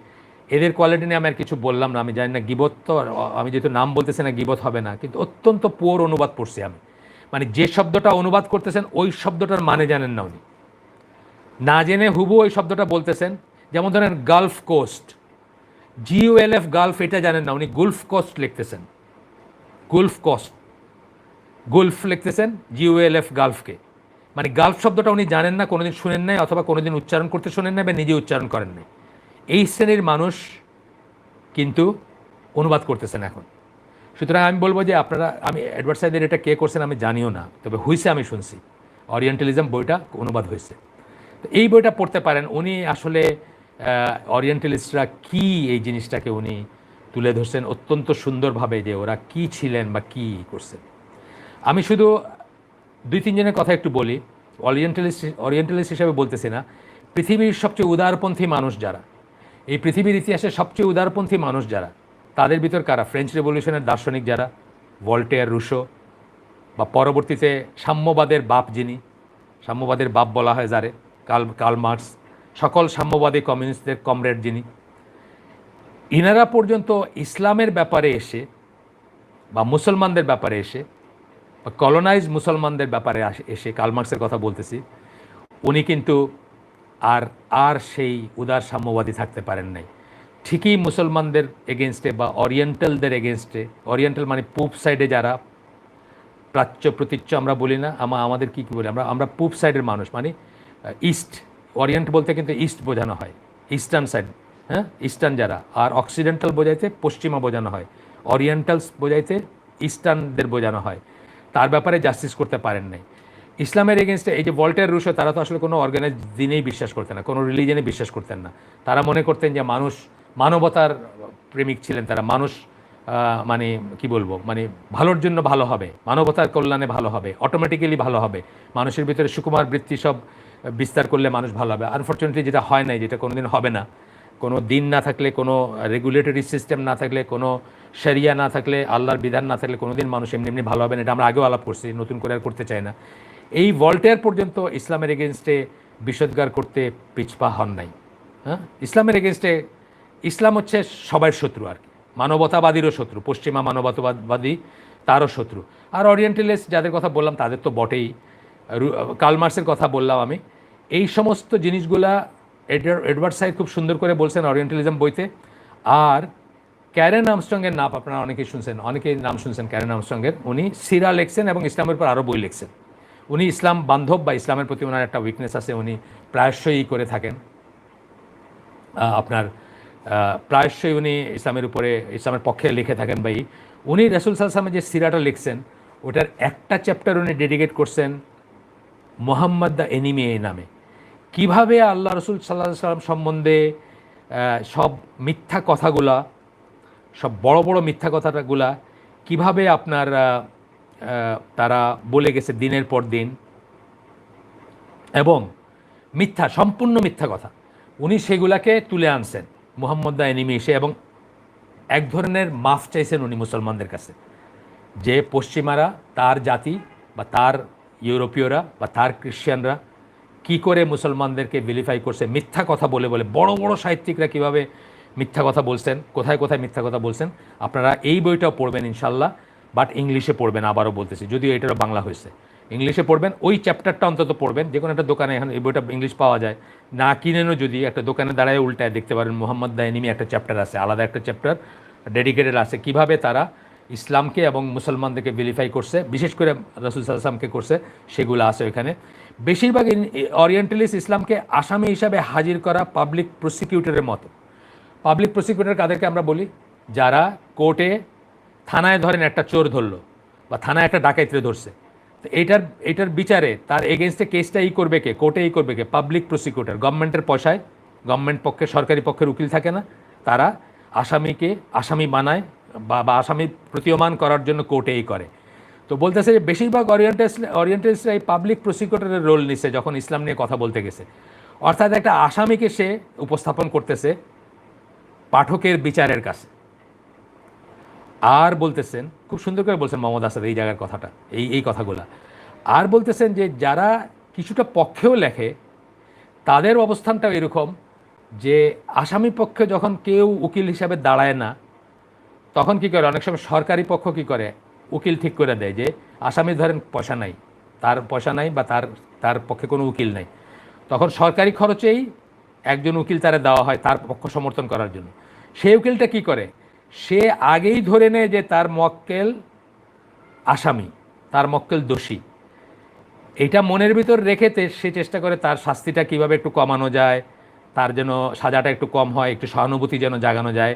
এদের কোয়ালিটি নিয়ে আমি আর কিছু বললাম না। আমি জানি না, গিবত তো আমি যেহেতু নাম বলতেছি না, গিবত হবে না, কিন্তু অত্যন্ত পুয়ার অনুবাদ পড়ছি আমি। মানে যে শব্দটা অনুবাদ করতেছেন ওই শব্দটার মানে জানেন না উনি, না জেনে হুবু ওই শব্দটা বলতেছেন। যেমন ধরেন গালফ কোস্ট, GULF গালফ, এটা জানেন না, উনি গুলফ কোস্ট লিখতেছেন, গুলফ লিখতেছেন GULF গালফকে। মানে গালফ শব্দটা উনি জানেন না, কোনোদিন শুনেন নাই, অথবা কোনোদিন উচ্চারণ করতে শোনেন নাই, বা নিজে উচ্চারণ করেন নাই। এই শ্রেণীর মানুষ কিন্তু অনুবাদ করতেছেন এখন। সুতরাং আমি বলবো যে আমি এডওয়ার্ড সাইদের এটা কে করছেন আমি জানিও না, তবে হয়েছে আমি শুনছি, অরিয়েন্টালিজম বইটা অনুবাদ হয়েছে। তো এই বইটা পড়তে পারেন। উনি আসলে অরিয়েন্টালিস্টরা কি, এই জিনিসটাকে উনি তুলে ধরছেন অত্যন্ত সুন্দরভাবে, যে ওরা কি ছিলেন বা কি করছেন। আমি শুধু 2-3 জনের কথা একটু বলি। অরিয়েন্টালিস্ট হিসেবে বলতেছি না, পৃথিবীর সবচেয়ে উদারপন্থী মানুষ যারা, এই পৃথিবীর ইতিহাসে সবচেয়ে উদারপন্থী মানুষ যারা, তাদের ভিতর কারা? ফ্রেঞ্চ রেভলিউশনের দার্শনিক যারা, ভল্টেয়ার, রুশো, বা পরবর্তীতে সাম্যবাদের বাপ যিনি, সাম্যবাদের বাপ বলা হয় যারে, কার্ল মার্কস, সকল সাম্যবাদী কমিউনিস্টদের কমরেড যিনি, ইনারা পর্যন্ত ইসলামের ব্যাপারে এসে বা মুসলমানদের ব্যাপারে এসে বা কলোনাইজ মুসলমানদের ব্যাপারে এসে, কার্ল মার্কসের কথা বলতেছি, উনি কিন্তু আর সেই উদার সাম্যবাদী থাকতে পারেন নাই। ঠিকই মুসলমানদের এগেনস্টে বা অরিয়েন্টালদের এগেনস্টে, অরিয়েন্টাল মানে পূব সাইডে যারা, প্রাচ্য প্রতীচ্য আমরা বলি না, আমাদের কী বলি, আমরা পূব সাইডের মানুষ, মানে ইস্ট, অরিয়েন্ট বলতে কিন্তু ইস্ট বোঝানো হয়, ইস্টার্ন সাইড, হ্যাঁ, ইস্টার্ন যারা। আর অক্সিডেন্টাল বোঝাইতে পশ্চিমা বোঝানো হয়, অরিয়েন্টালস বোঝাইতে ইস্টার্নদের বোঝানো হয়। তার ব্যাপারে জাস্টিস করতে পারেন নাই। ইসলামের এগেনস্টে এই যে ভল্টেয়ার, রুশো, তারা তো আসলে কোনো অর্গানাইজ দিনেই বিশ্বাস করতেন না, কোনো রিলিজনে বিশ্বাস করতেন না। তারা মনে করতেন যে মানবতার প্রেমিক ছিলেন তারা। মানুষ মানে কি বলবো, মানে ভালোর জন্য ভালো হবে, মানবতার কল্যাণে ভালো হবে, অটোমেটিক্যালি ভালো হবে, মানুষের ভিতরে সুকুমার বৃত্তি সব বিস্তার করলে মানুষ ভালো হবে। আনফর্চুনেটলি যেটা হয় নাই, যেটা কোনোদিন হবে না, কোনো দিন না থাকলে, কোনো রেগুলেটরি সিস্টেম না থাকলে, কোনো শরিয়া না থাকলে, আল্লাহর বিধান না থাকলে কোনোদিন মানুষ এমনি এমনি ভালো হবে না। এটা আমরা আগেও আলাপ করছি, নতুন করে আর করতে চাই না। এই ভল্টেয়ার পর্যন্ত ইসলামের এগেনস্টে বিষোদ্গার করতে পিছপা হন নাই। হ্যাঁ, ইসলামের এগেনস্টে, ইসলাম হচ্ছে সবার শত্রু আর কি, মানবতাবাদীরও শত্রু, পশ্চিমা মানবতাবাদী তারও শত্রু। আর ওরিয়েন্টালিস্ট যাদের কথা বললাম তাদের তো বটেই, কার্ল মার্ক্সের কথা বললাম আমি। এই সমস্ত জিনিসগুলা এডওয়ার্ড সাইড খুব সুন্দর করে বলছেন ওরিয়েন্টালিজম বইতে। আর ক্যারেন আর্মস্ট্রংয়ের নাম আপনারা অনেকেই শুনছেন, অনেকেই নাম শুনছেন ক্যারেন আর্মস্ট্রংয়ের। উনি সিরা লেখছেন এবং ইসলামের উপর আরও বই লিখছেন। উনি ইসলাম বান্ধব বা ইসলামের প্রতি ওনার একটা উইকনেস আছে, উনি প্রায়শই করে থাকেন আপনার প্রায়শই উনি ইসলামের উপরে, ইসলামের পক্ষে লিখে থাকেন। ভাই উনি রাসূল সাল্লাল্লাহু আলাইহি ওয়াসাল্লামের যে সিরাটা লিখছেন ওটার একটা চ্যাপ্টার উনি ডেডিকেট করছেন মুহাম্মদ দ্য এনিমি এই নামে। কিভাবে আল্লাহ রসুল সাল্লাল্লাহু আলাইহি ওয়াসাল্লাম সম্বন্ধে সব মিথ্যা কথাগুলা, সব বড় বড় মিথ্যা কথাগুলা কিভাবে আপনার তারা বলে গেছে দিনের পর দিন, এবং মিথ্যা, সম্পূর্ণ মিথ্যা কথা উনি সেগুলাকে তুলে আনছেন মুহাম্মদ দ্য এনিমি এসে, এবং এক ধরনের মাফ চাইছেন উনি মুসলমানদের কাছে, যে পশ্চিমারা, তার জাতি বা তার ইউরোপীয়রা বা তার খ্রিশ্চানরা কি করে মুসলমানদেরকে ভিলিফাই করছে মিথ্যা কথা বলে বলে। বড় বড় সাহিত্যিকরা কিভাবে মিথ্যা কথা বলছেন, কোথায় কোথায় মিথ্যা কথা বলছেন। আপনারা এই বইটাও পড়বেন ইনশাল্লাহ, বাট ইংলিশে পড়বেন, আবারও বলতেছি, যদিও এটারও বাংলা হয়েছে, ইংলিশে পড়বেন। ওই চ্যাপ্টারটা অন্তত পড়বেন, যে কোনো একটা দোকানে এখন এই বইটা ইংলিশ পাওয়া যায়, না কিনেনও যদি একটা দোকানে দাঁড়ায় উল্টায় দেখতে পারেন মুহাম্মদ দ্য এনিমি একটা চ্যাপ্টার আছে, আলাদা একটা চ্যাপ্টার ডেডিকেটেড আছে কিভাবে তারা ইসলামকে এবং মুসলমানদেরকে ভিলিফাই করছে, বিশেষ করে রাসূল সাল্লাল্লাহু আলাইহি ওয়াসাল্লামকে করছে, সেগুলো আছে ওইখানে। বেশিরভাগ ওরিয়েন্টালিস্ট ইসলামকে আসামি হিসাবে হাজির করা পাবলিক প্রসিকিউটরের মতো। পাবলিক প্রসিকিউটর কাদেরকে আমরা বলি? যারা কোর্টে, থানায় ধরেন একটা চোর ধরলো বা থানায় একটা ডাকাইতে ধরছে, তো এটার বিচারে তার এগেনস্টে কেসটা করবে কে? কোর্টে করবে কে? Public prosecutor. গভর্নমেন্টের পয়সায়, গভর্নমেন্ট পক্ষে, সরকারি পক্ষের উকিল থাকে না, তারা আসামিকে আসামি বানায় বা আসামি প্রতীয়মান করার জন্য কোর্টে করে। তো বলতেছে যে বেশিরভাগ ওরিয়েন্টালিস্টরা এই পাবলিক প্রসিকিউটরের রোল নিচ্ছে যখন ইসলাম নিয়ে কথা বলতে গেছে। অর্থাৎ একটা আসামিকে সে উপস্থাপন করতেছে পাঠকের বিচারের কাছে। আর বলতেছেন, খুব সুন্দর করে বলছেন মোহাম্মদ আসাদ এই জায়গার কথাটা, এই কথাগুলা। আর বলতেছেন যে যারা কিছুটা পক্ষেও লেখে তাদের অবস্থানটাও এরকম, যে আসামি পক্ষে যখন কেউ উকিল হিসাবে দাঁড়ায় না, তখন কি করে, অনেক সময় সরকারি পক্ষ কি করে, উকিল ঠিক করে দেয় যে আসামি ধরেন পয়সা নাই, তার পয়সা নাই বা তার পক্ষে কোনো উকিল নাই, তখন সরকারি খরচেই একজন উকিল তারা দেওয়া হয় তার পক্ষ সমর্থন করার জন্য। সেই উকিলটা কি করে, সে আগেই ধরে নেয় যে তার মক্কেল আসামি, তার মক্কেল দোষী। এটা মনের ভিতর রেখেতে সে চেষ্টা করে তার শাস্তিটা কিভাবে একটু কমানো যায়, তার যেন সাজাটা একটু কম হয়, একটু সহানুভূতি যেন জাগানো যায়।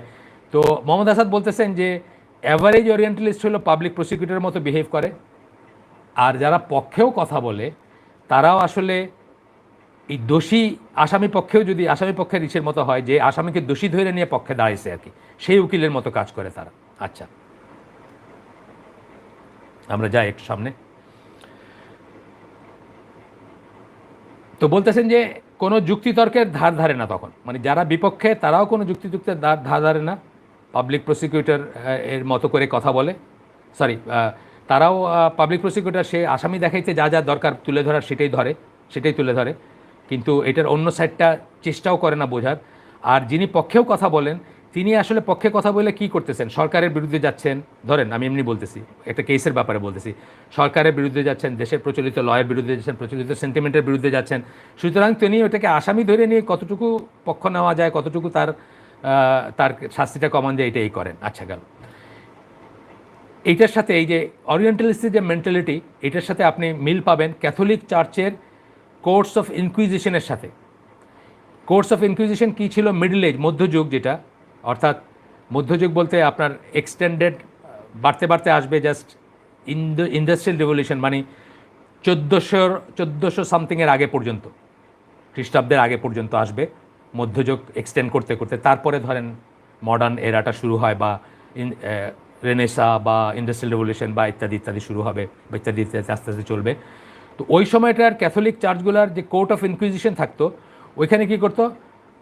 তো মোহাম্মদ আসাদ বলতেছেন যে অ্যাভারেজ ওরিয়েন্টালিস্ট হলো পাবলিক প্রসিকিউটরের মতো বিহেভ করে, আর যারা পক্ষেও কথা বলে তারাও আসলে এই দোষী আসামি পক্ষেও, যদি আসামি পক্ষের ইসের মতো হয় যে আসামিকে দোষী ধরে নিয়ে পক্ষে দাঁড়াইছে আর কি, সেই উকিলের মতো কাজ করে তারা। আচ্ছা, আমরা যাই একটু সামনে। তো বলতেছেন যে কোনো যুক্তিতর্কের ধার ধারে না তখন, মানে যারা বিপক্ষে তারাও কোনো যুক্তিযুক্তের ধার ধারে না, পাবলিক প্রসিকিউটর এর মতো করে কথা বলে, তারাও পাবলিক প্রসিকিউটর সে আসামি দেখাইতে যা যা দরকার তুলে ধরার সেটাই তুলে ধরে, কিন্তু এটার অন্য সাইডটা চেষ্টাও করে না বোঝার। আর যিনি পক্ষেও কথা বলেন তিনি আসলে পক্ষে কথা বলে কি করতেছেন, সরকারের বিরুদ্ধে যাচ্ছেন, ধরেন আমি এমনি বলতেছি, একটা কেসের ব্যাপারে বলতেছি, সরকারের বিরুদ্ধে যাচ্ছেন, দেশের প্রচলিত লয়ের বিরুদ্ধে যাচ্ছেন, প্রচলিত সেন্টিমেন্টের বিরুদ্ধে যাচ্ছেন। সুতরাং তিনি ওটাকে আসামি ধরে নিয়ে কতটুকু পক্ষ নেওয়া যায়, কতটুকু তার শাস্তিটা কমান যায়, এটাই করেন। আচ্ছা, গেল। এইটার সাথে এই যে ওরিয়েন্টালিস্টের যে মেন্টালিটি, এটার সাথে আপনি মিল পাবেন ক্যাথলিক চার্চের কোর্টস অফ ইনকুইজিশনের সাথে। কোর্টস অফ ইনকুইজিশন কী ছিল? মিডল এজ, মধ্যযুগ, যেটা অর্থাৎ মধ্যযুগ বলতে আপনার এক্সটেন্ডেড বাড়তে বাড়তে আসবে জাস্ট ইন্ডাস্ট্রিয়াল রেভলিউশন, মানে 1400 সামথিংয়ের আগে পর্যন্ত, খ্রিস্টাব্দের আগে পর্যন্ত আসবে মধ্যযুগ এক্সটেন্ড করতে করতে। তারপরে ধরেন মডার্ন এরাটা শুরু হয় বা রেনেসা বা ইন্ডাস্ট্রিয়াল রেভলিউশন বা ইত্যাদি ইত্যাদি শুরু হবে বা ইত্যাদি ইত্যাদি আস্তে আস্তে চলবে। তো ওই সময়টার ক্যাথলিক চার্চগুলার যে কোর্ট অফ ইনকুইজিশন থাকতো, ওইখানে কী করতো,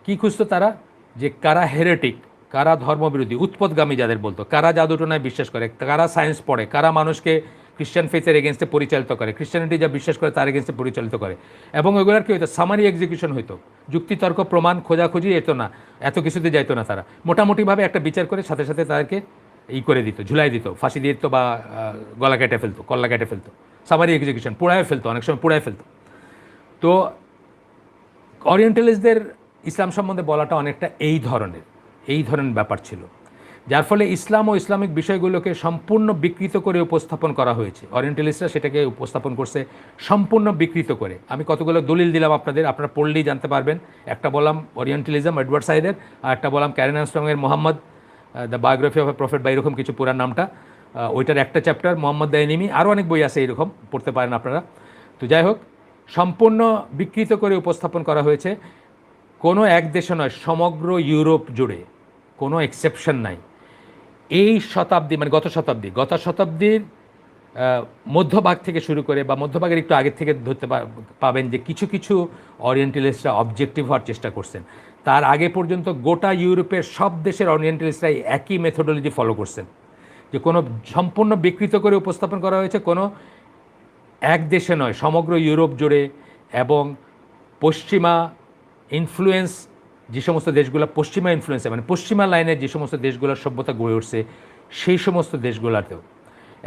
কী খুঁজতো তারা, যে কারা হেরেটিক, কারা ধর্মবিরোধী, উৎপদগামী যাদের বলতো, কারা জাদুটোনায় বিশ্বাস করে, কারা সায়েন্স পড়ে, কারা মানুষকে খ্রিস্টান ফেথের এগেনস্টে পরিচালিত করে, খ্রিস্টানিটি যা বিশ্বাস করে তার এগেনস্টে পরিচালিত করে। এবং ওইগুলোর কী হতো, সামারি এক্সিকিউশন হইতো, যুক্তিতর্ক প্রমাণ খোঁজাখুঁজি এতো না, এত কিছুতে যাইতো না তারা, মোটামুটিভাবে একটা বিচার করে সাথে সাথে তাদেরকে করে দিত, ঝুলাই দিত, ফাঁসি দিয়ে দিত বা গলা কেটে ফেলতো, কল্লা কেটে ফেলতো, সামারি এক্সিকিউশন, পোড়ায় ফেলতো, অনেক সময় পোড়ায় ফেলতো। তো ওরিয়েন্টালিস্টদের ইসলাম সম্বন্ধে বলাটা অনেকটা এই ধরনের ব্যাপার ছিল, যার ফলে ইসলাম ও ইসলামিক বিষয়গুলোকে সম্পূর্ণ বিকৃত করে উপস্থাপন করা হয়েছে। ওরিয়েন্টালিস্টরা সেটাকে উপস্থাপন করছে সম্পূর্ণ বিকৃত করে। আমি কতগুলো দলিল দিলাম আপনারা পড়লেই জানতে পারবেন। একটা বললাম ওরিয়েন্টালিজম এডওয়ার্ড সাইদের, আর একটা বললাম ক্যারেন আর্মস্ট্রংয়ের Muhammad the biography of a prophet বা এরকম কিছু পুরার নামটা, ওইটার একটা চ্যাপ্টার মোহাম্মদ দ্য এনিমি, আরও অনেক বই আছে এরকম, পড়তে পারেন আপনারা। তো যাই হোক, সম্পূর্ণ বিকৃত করে উপস্থাপন করা হয়েছে। কোনো এক দেশে নয়, সমগ্র ইউরোপ জুড়ে, কোনো এক্সেপশন নাই। এই শতাব্দী মানে গত শতাব্দীর মধ্যভাগ থেকে শুরু করে বা মধ্যভাগের একটু আগের থেকে ধরতে পাবেন যে কিছু কিছু ওরিয়েন্টালিস্টরা অবজেক্টিভ হওয়ার চেষ্টা করছেন। তার আগে পর্যন্ত গোটা ইউরোপের সব দেশের ওরিয়েন্টালিস্টরাই একই মেথোডোলজি ফলো করছেন, যে কোনো সম্পূর্ণ বিকৃত করে উপস্থাপন করা হয়েছে, কোনো এক দেশে নয়, সমগ্র ইউরোপ জুড়ে। এবং পশ্চিমা ইনফ্লুয়েন্স যে সমস্ত দেশগুলো, পশ্চিমা ইনফ্লুয়েন্সে মানে পশ্চিমা লাইনের যে সমস্ত দেশগুলোর সভ্যতা গড়ে উঠছে, সেই সমস্ত দেশগুলোতেও।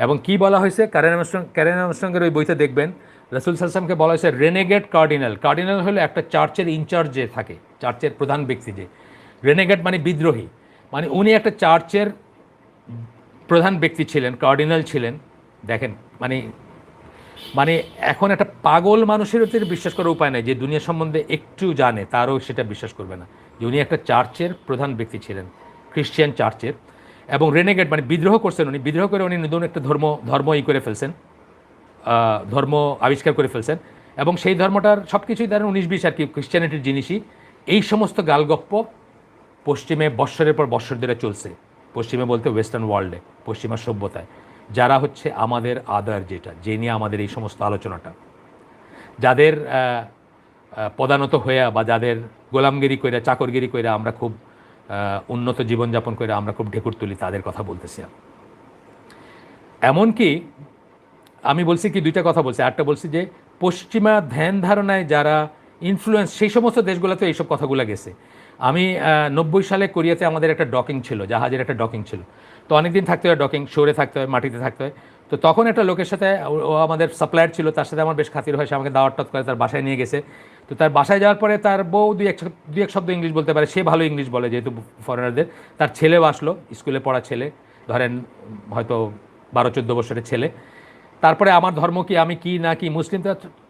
এবং কি বলা হয়েছে, ক্যারেন আর্মস্ট্রংয়ের ওই বইতে দেখবেন রাসূল সাল্লাল্লাহু আলাইহি ওয়াসাল্লামকে বলা হয়েছে রেনেগেড কার্ডিনাল। কার্ডিনাল হলো একটা চার্চের ইনচার্জ যে থাকে, চার্চের প্রধান ব্যক্তি যে। রেনেগেড মানে বিদ্রোহী, মানে উনি একটা চার্চের প্রধান ব্যক্তি ছিলেন, কার্ডিনাল ছিলেন। দেখেন, মানে এখন একটা পাগল মানুষের বিশ্বাস করার উপায় নেই যে দুনিয়া সম্বন্ধে একটু জানে, তারও সেটা বিশ্বাস করবে না যে উনি একটা চার্চের প্রধান ব্যক্তি ছিলেন, খ্রিস্টিয়ান চার্চের। এবং রেনেগেট মানে বিদ্রোহ করছেন, উনি বিদ্রোহ করে উনি নতুন একটা ধর্ম করে ফেলছেন, ধর্ম আবিষ্কার করে ফেলছেন। এবং সেই ধর্মটার সব কিছুই ধরেন 19-20 আর কি খ্রিস্টিয়ানিটির জিনিসই। এই সমস্ত গালগপ্প পশ্চিমে বৎসরের পর বৎসর ধরে চলছে, পশ্চিমে বলতে ওয়েস্টার্ন ওয়ার্ল্ডে, পশ্চিমা সভ্যতায়, যারা হচ্ছে আমাদের আদার, যে নিয়ে আমাদের এই সমস্ত আলোচনাটা, যাদের পদানত হইয়া বা যাদের গোলামগিরি কইরা চাকরগিরি কইরা আমরা খুব উন্নত জীবনযাপন করে আমরা খুব ঢেকুর তুলি, তাদের কথা বলতেছি। এমনকি আমি বলছি কি, দুইটা কথা বলছি, একটা বলছি যে পশ্চিমা ধ্যান ধারণায় যারা ইনফ্লুয়েন্স, সেই সমস্ত দেশগুলোতে এইসব কথাগুলো গেছে। আমি 90 সালে কোরিয়াতে আমাদের একটা ডকিং ছিল, জাহাজের একটা ডকিং ছিল। তো অনেকদিন থাকতে হয় ডকিং, শোরে থাকতে হয়, মাটিতে থাকতে হয়। তো তখন একটা লোকের সাথে, ও আমাদের সাপ্লায়ার ছিল, তার সাথে আমার বেশ খাতির হয়, সে আমাকে দাওয়াত করে তার বাসায় নিয়ে গেছে। তো তার বাসায় যাওয়ার পরে তার বউ দুই এক শব্দ ইংলিশ বলতে পারে, সে ভালো ইংলিশ বলে যেহেতু ফরেনারদের। তার ছেলেও আসলো, স্কুলে পড়া ছেলে, ধরেন হয়তো 12-14 বছরের ছেলে। তারপরে আমার ধর্ম কি, আমি কি না কি মুসলিম,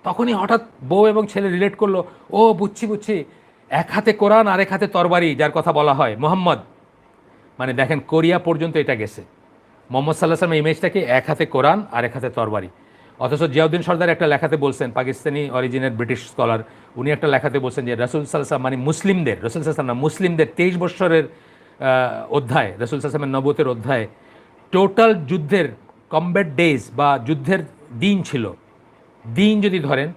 তখনই হঠাৎ বউ এবং ছেলে রিলেট করলো, ও বুঝছি, এক হাতে কোরআন আর এক হাতে তরবারি যার কথা বলা হয় মোহাম্মদ। মানে দেখেন, কোরিয়া পর্যন্ত এটা গেছে, মোহাম্মদ সাল্লাল্লাহু আলাইহি ওয়াসাল্লামের ইমেজটাকে এক হাতে কোরআন আর এক হাতে তরবারি। অথচ জিয়াউদ্দিন সর্দার একটা লেখাতে বলছেন, পাকিস্তানি অরিজিনের ব্রিটিশ স্কলার, উনি একটা লেখাতে বলছেন যে রাসূল সাল্লাল্লাহু আলাইহি ওয়াসাল্লাম মানে মুসলিমদের, রাসূল সাল্লাল্লাহু আলাইহি ওয়াসাল্লাম মুসলিমদের 23 বছরের অধ্যায়, রাসূল সাল্লাল্লাহু আলাইহি ওয়াসাল্লামের নবুয়তের অধ্যায়, টোটাল যুদ্ধের কমব্যাট ডেজ বা যুদ্ধের দিন ছিল, দিন যদি ধরেন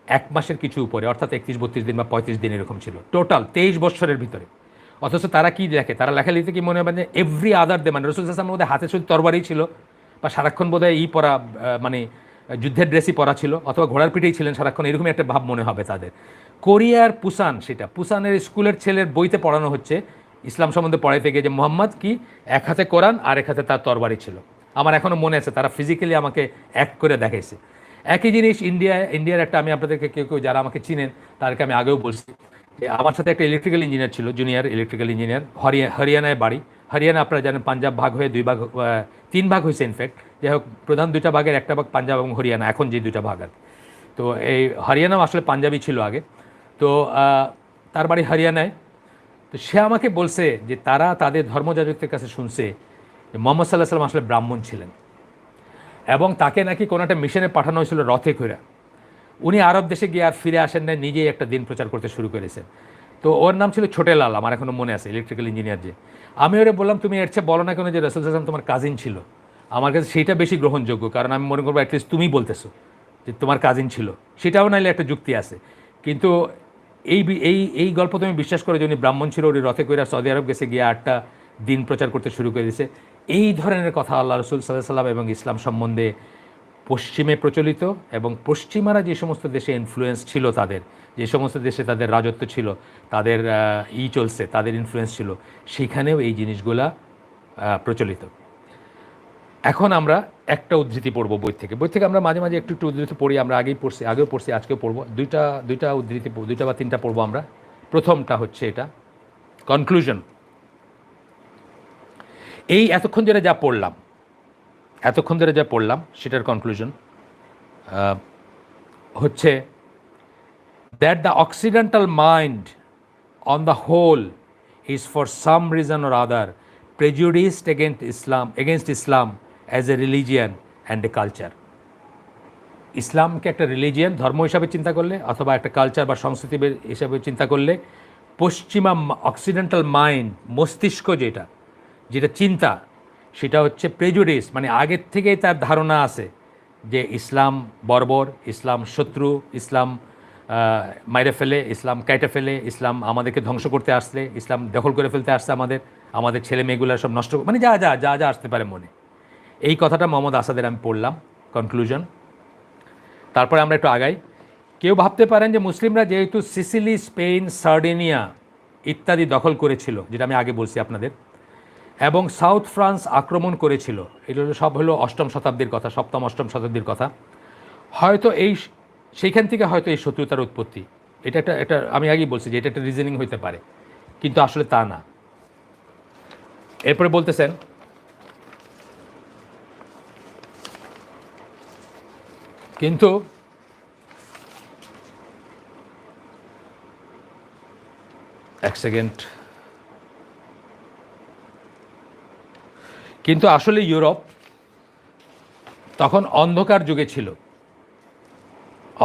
1 মাসের কিছু উপরে, অর্থাৎ 31-32 দিন বা 35 দিন এরকম ছিল টোটাল 23 বছরের ভিতরে। অথচ তারা কি লেখে, তারা লেখালেখিতে কি মনে হবে যে এভরি আদার ডে, মানে রাসূল সাল্লাল্লাহু আলাইহি ওয়াসাল্লামের মধ্যে হাতে শুধু তরবারি ছিল, বা সারাক্ষণ বোধহয় পরা, মানে যুদ্ধের ড্রেসই পরা ছিল, অথবা ঘোড়ার পিঠেই ছিলেন সারাক্ষণ, এরকমই একটা ভাব মনে হবে তাদের। কোরিয়ার পুসান, সেটা পুসানের স্কুলের ছেলের বইতে পড়ানো হচ্ছে ইসলাম সম্বন্ধে পড়াইতে গিয়ে যে মোহাম্মদ কি এক হাতে কোরআন আর এক হাতে তার তরবারি ছিল। আমার এখনও মনে আছে, তারা ফিজিক্যালি আমাকে অ্যাক্ট করে দেখাইছে। একই জিনিস ইন্ডিয়ার একটা, আমি আপনাদেরকে কেউ যারা আমাকে চিনেন তাদেরকে আমি আগেও বলছি যে আমার সাথে একটা ইলেকট্রিক্যাল ইঞ্জিনিয়ার ছিল, জুনিয়র ইলেকট্রিক্যাল ইঞ্জিনিয়ার, হরিয়ানায় বাড়ি। হরিয়ানা আপনারা জানেন পাঞ্জাব ভাগ হয়ে 3 ভাগ হয়েছে ইনফ্যাক্ট। যাই হোক, প্রধান 2টা ভাগের একটা ভাগ পাঞ্জাব এবং হরিয়ানা, এখন যে 2টা ভাগ আর। তো এই হরিয়ানাও আসলে পাঞ্জাবি ছিল আগে। তো তার বাড়ি হরিয়ানায়। তো সে আমাকে বলছে যে তারা তাদের ধর্মযাজকদের কাছে শুনছে যে মুহাম্মদ সাল্লাল্লাহু আলাইহি ওয়াসাল্লাম আসলে ব্রাহ্মণ ছিলেন, এবং তাকে নাকি কোনো একটা মিশনে পাঠানো হয়েছিল রথে করে। উনি আরব দেশে গিয়ে আর ফিরে আসেন না, নিজেই একটা দিন প্রচার করতে শুরু করেছেন। তো ওর নাম ছিল ছোটে লাল, আমার এখনও মনে আছে, ইলেকট্রিক্যাল ইঞ্জিনিয়ার যে। আমি ওরে বললাম তুমি এর চেয়ে বলো না কেন যে রাসূল সাল্লাল্লাহু আলাইহি ওয়াসাল্লাম তোমার কাজিন ছিল। আমার কাছে সেইটা বেশি গ্রহণযোগ্য, কারণ আমি মনে করবো অ্যাটলিস্ট তুমি বলতেছো যে তোমার কাজিন ছিল, সেটাও নাইলে একটা যুক্তি আছে। কিন্তু এই এই এই গল্প তুমি বিশ্বাস করো যে উনি ব্রাহ্মণ ছিল, উনি রথে কইরা সৌদি আরব গেছে, গিয়ে 8টা দিন প্রচার করতে শুরু করে দিয়েছে। এই ধরনের কথা আল্লাহ রসুল সাল্লাল্লাহু আলাইহি ওয়াসাল্লাম এবং ইসলাম সম্বন্ধে পশ্চিমে প্রচলিত, এবং পশ্চিমারা যে সমস্ত দেশে ইনফ্লুয়েন্স ছিল তাদের, যে সমস্ত দেশে তাদের রাজত্ব ছিল, তাদের চলছে, তাদের ইনফ্লুয়েন্স ছিল, সেখানেও এই জিনিসগুলা প্রচলিত। এখন আমরা একটা উদ্ধৃতি পড়বো বই থেকে। বই থেকে আমরা মাঝে মাঝে একটু একটু উদ্ধৃতি পড়ি, আমরা আগেও পড়ছি, আজকেও পড়বো। দুইটা উদ্ধৃতি, দুইটা বা তিনটা পড়বো আমরা। প্রথমটা হচ্ছে এটা, কনক্লুশন। এই এতক্ষণ ধরে যা পড়লাম সেটার কনক্লুশন হচ্ছে that the occidental mind on the whole is for some reason or other prejudiced against Islam as a religion and a culture. ইসলামকে একটা রিলিজিয়ান, ধর্ম হিসাবে চিন্তা করলে, অথবা একটা কালচার বা সংস্কৃতি হিসাবে চিন্তা করলে, পশ্চিমা অক্সিডেন্টাল মাইন্ড, মস্তিষ্ক যেটা চিন্তা, সেটা হচ্ছে প্রেজুডিস, মানে আগের থেকেই তার ধারণা আছে যে ইসলাম বর্বর, ইসলাম শত্রু, ইসলাম মাইরে ফেলে, ইসলাম কাইটে ফেলে, ইসলাম আমাদেরকে ধ্বংস করতে আসলে, ইসলাম দখল করে ফেলতে আসছে, আমাদের ছেলে মেয়েগুলো সব নষ্ট, মানে যা যা যা যা আসতে পারে মনে। এই কথাটা মোহাম্মদ আসাদের আমি পড়লাম, কনক্লুশন। তারপরে আমরা একটু আগাই। কেউ ভাবতে পারেন যে মুসলিমরা যেহেতু সিসিলি, স্পেন, সার্ডিনিয়া ইত্যাদি দখল করেছিল, যেটা আমি আগে বলছি আপনাদের, এবং সাউথ ফ্রান্স আক্রমণ করেছিল, এগুলো সব হলো 8ম শতাব্দীর কথা, 7ম 8ম শতাব্দীর কথা, হয়তো সেইখান থেকে হয়তো এই শত্রুতার উৎপত্তি। এটা আমি আগেই বলছি যে এটা একটা রিজনিং হইতে পারে, কিন্তু আসলে তা না। এরপরে বলতেছেন কিন্তু এক সেকেন্ড, কিন্তু আসলে ইউরোপ তখন অন্ধকার যুগে ছিল।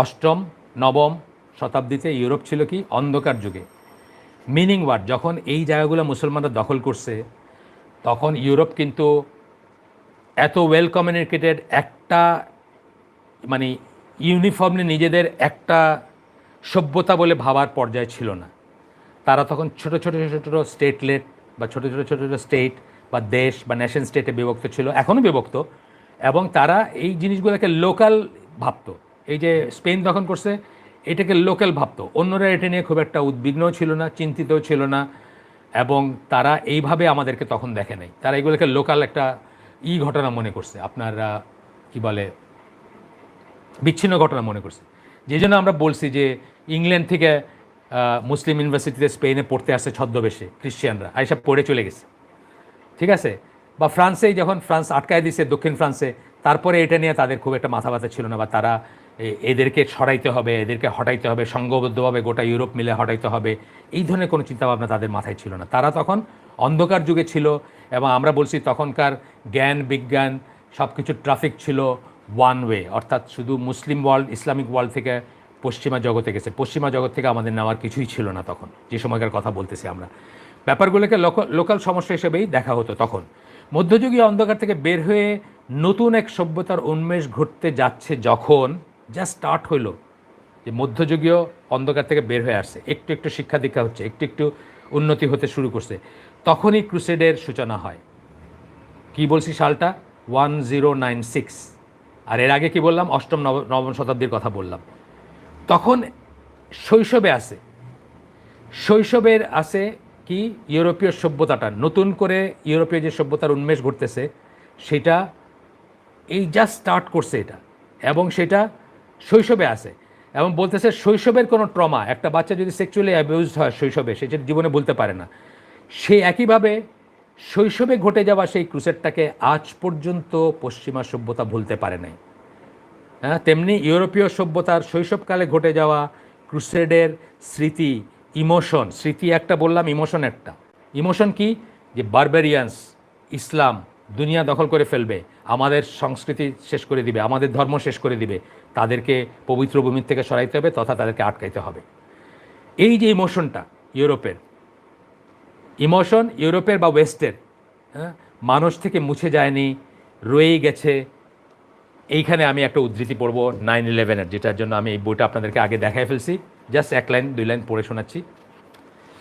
8ম 9ম শতাব্দীতে ইউরোপ ছিল কি অন্ধকার যুগে। মিনিং ওয়ার্ড, যখন এই জায়গাগুলো মুসলমানরা দখল করছে, তখন ইউরোপ কিন্তু এত ওয়েল কমিউনিকেটেড, একটা মানে ইউনিফর্মলি নিজেদের একটা সভ্যতা বলে ভাবার পর্যায়ে ছিল না। তারা তখন ছোট ছোট স্টেটলেট বা ছোট ছোট স্টেট বা দেশ বা নেশন স্টেটে বিভক্ত ছিল, এখনও বিভক্ত, এবং তারা এই জিনিসগুলোকে লোকাল ভাবতো। এই যে স্পেন দখল করছে, এটাকে লোকাল ভাবতো, অন্যরা এটা নিয়ে খুব একটা উদ্বিগ্নও ছিল না, চিন্তিতও ছিল না, এবং তারা এইভাবে আমাদেরকে তখন দেখে নাই। তারা এগুলোকে লোকাল একটা ঘটনা মনে করছে, আপনারা কি বলে, বিচ্ছিন্ন ঘটনা মনে করছে। যে জন্য আমরা বলছি যে ইংল্যান্ড থেকে মুসলিম ইউনিভার্সিটিতে স্পেনে পড়তে আসছে ছদ্মবেশে খ্রিশ্চিয়ানরা, এইসব পড়ে চলে গেছে, ঠিক আছে। বা ফ্রান্সেই যখন ফ্রান্স আটকায় দিছে দক্ষিণ ফ্রান্সে, তারপরে এটা নিয়ে তাদের খুব একটা মাথা ব্যথা ছিল না, বা তারা এদেরকে সরাইতে হবে, এদেরকে হটাইতে হবে, সংঘবদ্ধভাবে গোটা ইউরোপ মিলে হটাইতে হবে, এই ধরনের কোনো চিন্তাভাবনা তাদের মাথায় ছিল না। তারা তখন অন্ধকার যুগে ছিল, এবং আমরা বলছি তখনকার জ্ঞান বিজ্ঞান সব কিছু ট্রাফিক ছিল ওয়ান ওয়ে, অর্থাৎ শুধু মুসলিম ওয়ার্ল্ড, ইসলামিক ওয়ার্ল্ড থেকে পশ্চিমা জগতে গেছে, পশ্চিমা জগৎ থেকে আমাদের নেওয়ার কিছুই ছিল না তখন, যে সময়কার কথা বলতেছি আমরা। ব্যাপারগুলোকে লোকাল সমস্যা হিসেবেই দেখা হতো তখন। মধ্যযুগীয় অন্ধকার থেকে বের হয়ে নতুন এক সভ্যতার উন্মেষ ঘটতে যাচ্ছে, যখন যা স্টার্ট হইল, যে মধ্যযুগীয় অন্ধকার থেকে বের হয়ে আসছে, একটু একটু শিক্ষা দীক্ষা হচ্ছে, একটু একটু উন্নতি হতে শুরু করছে, তখনই ক্রুসেডের সূচনা হয়। কি বলছি সালটা 1096, আর এর আগে কি বললাম 8ম 9ম শতাব্দীর কথা বললাম। তখন শৈশবের আছে কি ইউরোপীয় সভ্যতাটা, নতুন করে ইউরোপীয় যে সভ্যতার উন্মেষ ঘটতেছে, সেটা এই জাস্ট স্টার্ট করছে এটা, এবং সেটা শৈশবে আছে। এবং বলতেছে শৈশবের কোনো ট্রমা, একটা বাচ্চা যদি সেক্সুয়ালি অ্যাবিউজড হয় শৈশবে, সে জীবনে বলতে পারে না, সে একইভাবে শৈশবে ঘটে যাওয়া সেই ক্রুসেডটাকে আজ পর্যন্ত পশ্চিমা সভ্যতা ভুলতে পারে নাই। হ্যাঁ, তেমনি ইউরোপীয় সভ্যতার শৈশবকালে ঘটে যাওয়া ক্রুসেডের স্মৃতি, স্মৃতি একটা বললাম, ইমোশন একটা। ইমোশন কি, যে বারবেরিয়ান্স, ইসলাম দুনিয়া দখল করে ফেলবে, আমাদের সংস্কৃতি শেষ করে দিবে, আমাদের ধর্ম শেষ করে দিবে, তাদেরকে পবিত্র ভূমির থেকে সরাইতে হবে তথা তাদেরকে আটকাইতে হবে। এই যে ইমোশনটা, ইউরোপের, ইমোশন ইউরোপের বা ওয়েস্টের, হ্যাঁ, মানুষ থেকে মুছে যায়নি, রয়েই গেছে। এইখানে আমি একটা উদ্ধৃতি পড়বো 9/11-এর, যেটার জন্য আমি এই বইটা আপনাদেরকে আগে দেখাই ফেলছি, জাস্ট 1 লাইন 2 লাইন পড়ে শোনাচ্ছি।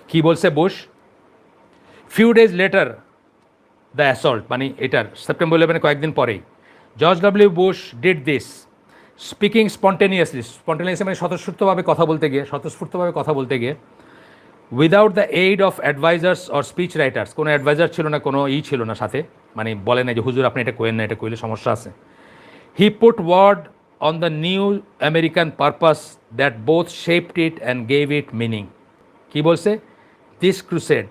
কি বলছে Bush? Few days later the assault, মানে এটার সেপ্টেম্বর 11 কয়েকদিন পরেই George W Bush did this speaking spontaneously মানে স্বতঃস্ফূর্তভাবে কথা বলতে গিয়ে without the aid of advisers or speech writers, কোনো অ্যাডভাইজার ছিল না, কোনো ছিল না সাথে, মানে বলে না যে হুজুর আপনি এটা কইেন না, এটা কইলে সমস্যা আছে। He put word on the new American purpose that both shaped it and gave it meaning. কী বলছে? This crusade,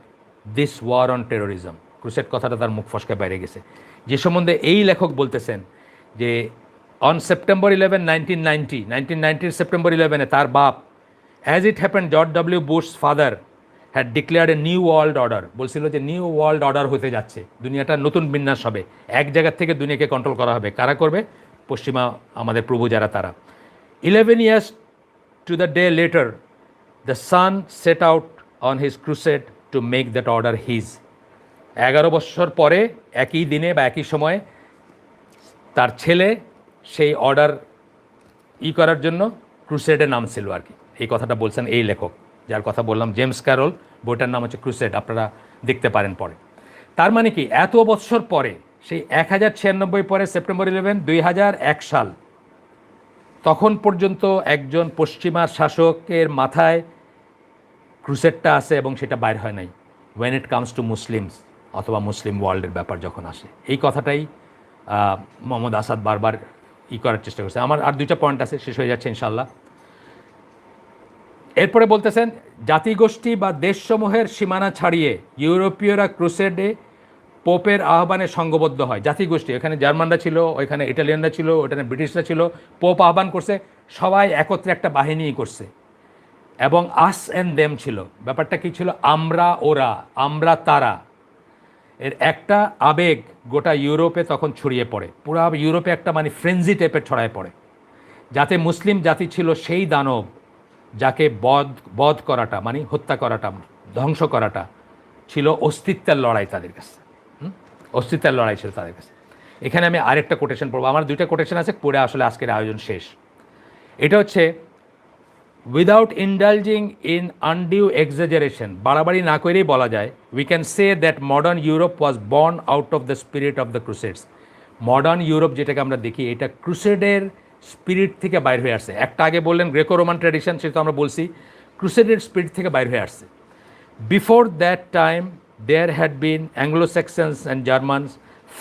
this war on terrorism. Crusade কথাটা তার মুখ ফসকে বাইরে গেছে, যে সম্বন্ধে এই লেখক বলতেছেন যে অন সেপ্টেম্বর 11, 1990 সেপ্টেম্বর 11 তার বাপ, as it happen George W Bush father had declared a new world order, বলছিল যে নিউ ওয়ার্ল্ড অর্ডার হতে যাচ্ছে, দুনিয়াটা নতুন বিন্যাস হবে, এক জায়গার থেকে দুনিয়াকে কন্ট্রোল করা হবে। কারা করবে? পশ্চিমা আমাদের প্রভু যারা, তারা। 11 years to the day later the son set out on his crusade to make that order his। 11 বছর পরে একই দিনে বা একই সময়ে তার ছেলে সেই অর্ডার করার জন্য ক্রুসেডে নামছিল আর কি। এই কথাটা বলছেন এই লেখক, যার কথা বললাম, জেমস ক্যারল। বইটার নাম হচ্ছে ক্রুসেড, আপনারা দেখতে পারেন পরে। তার মানে কি, এত বছর পরে, সেই 1096 পরে সেপ্টেম্বর 11, 2001 সাল, তখন পর্যন্ত একজন পশ্চিমা শাসকের মাথায় ক্রুসেডটা আছে এবং সেটা বাইর হয় নাই। When it comes to Muslims অথবা মুসলিম ওয়ার্ল্ডের ব্যাপার যখন আসে, এই কথাটাই মোহাম্মদ আসাদ বারবার করার চেষ্টা করছে। আমার আর 2টা পয়েন্ট আছে, শেষ হয়ে যাচ্ছে ইনশাল্লাহ। এরপরে বলতেছেন জাতিগোষ্ঠী বা দেশসমূহের সীমানা ছাড়িয়ে ইউরোপীয়রা ক্রুসেডে পোপের আহ্বানে সঙ্গবদ্ধ হয়। জাতিগোষ্ঠী, এখানে জার্মানরা ছিল, ওইখানে ইটালিয়ানরা ছিল, ওইখানে ব্রিটিশরা ছিল, পোপ আহ্বান করছে, সবাই একত্রে একটা বাহিনী করছে। এবং আস অ্যান্ড দেম ছিল, ব্যাপারটা কি ছিল? আমরা ওরা, আমরা তারা। এর একটা আবেগ গোটা ইউরোপে তখন ছড়িয়ে পড়ে, পুরো ইউরোপে একটা মানে ফ্রেঞ্জি টাইপের ছড়ায় পড়ে, যাতে মুসলিম জাতি ছিল সেই দানব যাকে বধ করাটা, মানে হত্যা করাটা, ধ্বংস করাটা ছিল অস্তিত্বের লড়াই তাদের কাছে। অস্তিত্বের লড়াই ছিল তাদের কাছে। এখানে আমি আরেকটা কোটেশন পড়বো, আমার 2টা কোটেশন আছে, পড়ে আসলে আজকের আয়োজন শেষ। এটা হচ্ছে without indulging in undue exaggeration, বাড়াবাড়ি না করেই বলা যায়, we can say that modern Europe was born out of the spirit of the crusades. Modern Europe যেটাকে আমরা দেখি, এটা ক্রুসেডের স্পিরিট থেকে বাইর হয়ে আসছে। একটা আগে বললেন গ্রেকো রোমান ট্র্যাডিশন, সেটা আমরা বলছি ক্রুসেডের স্পিরিট থেকে বাইর হয়ে আসছে। Before that time there had been Anglo Saxons and Germans,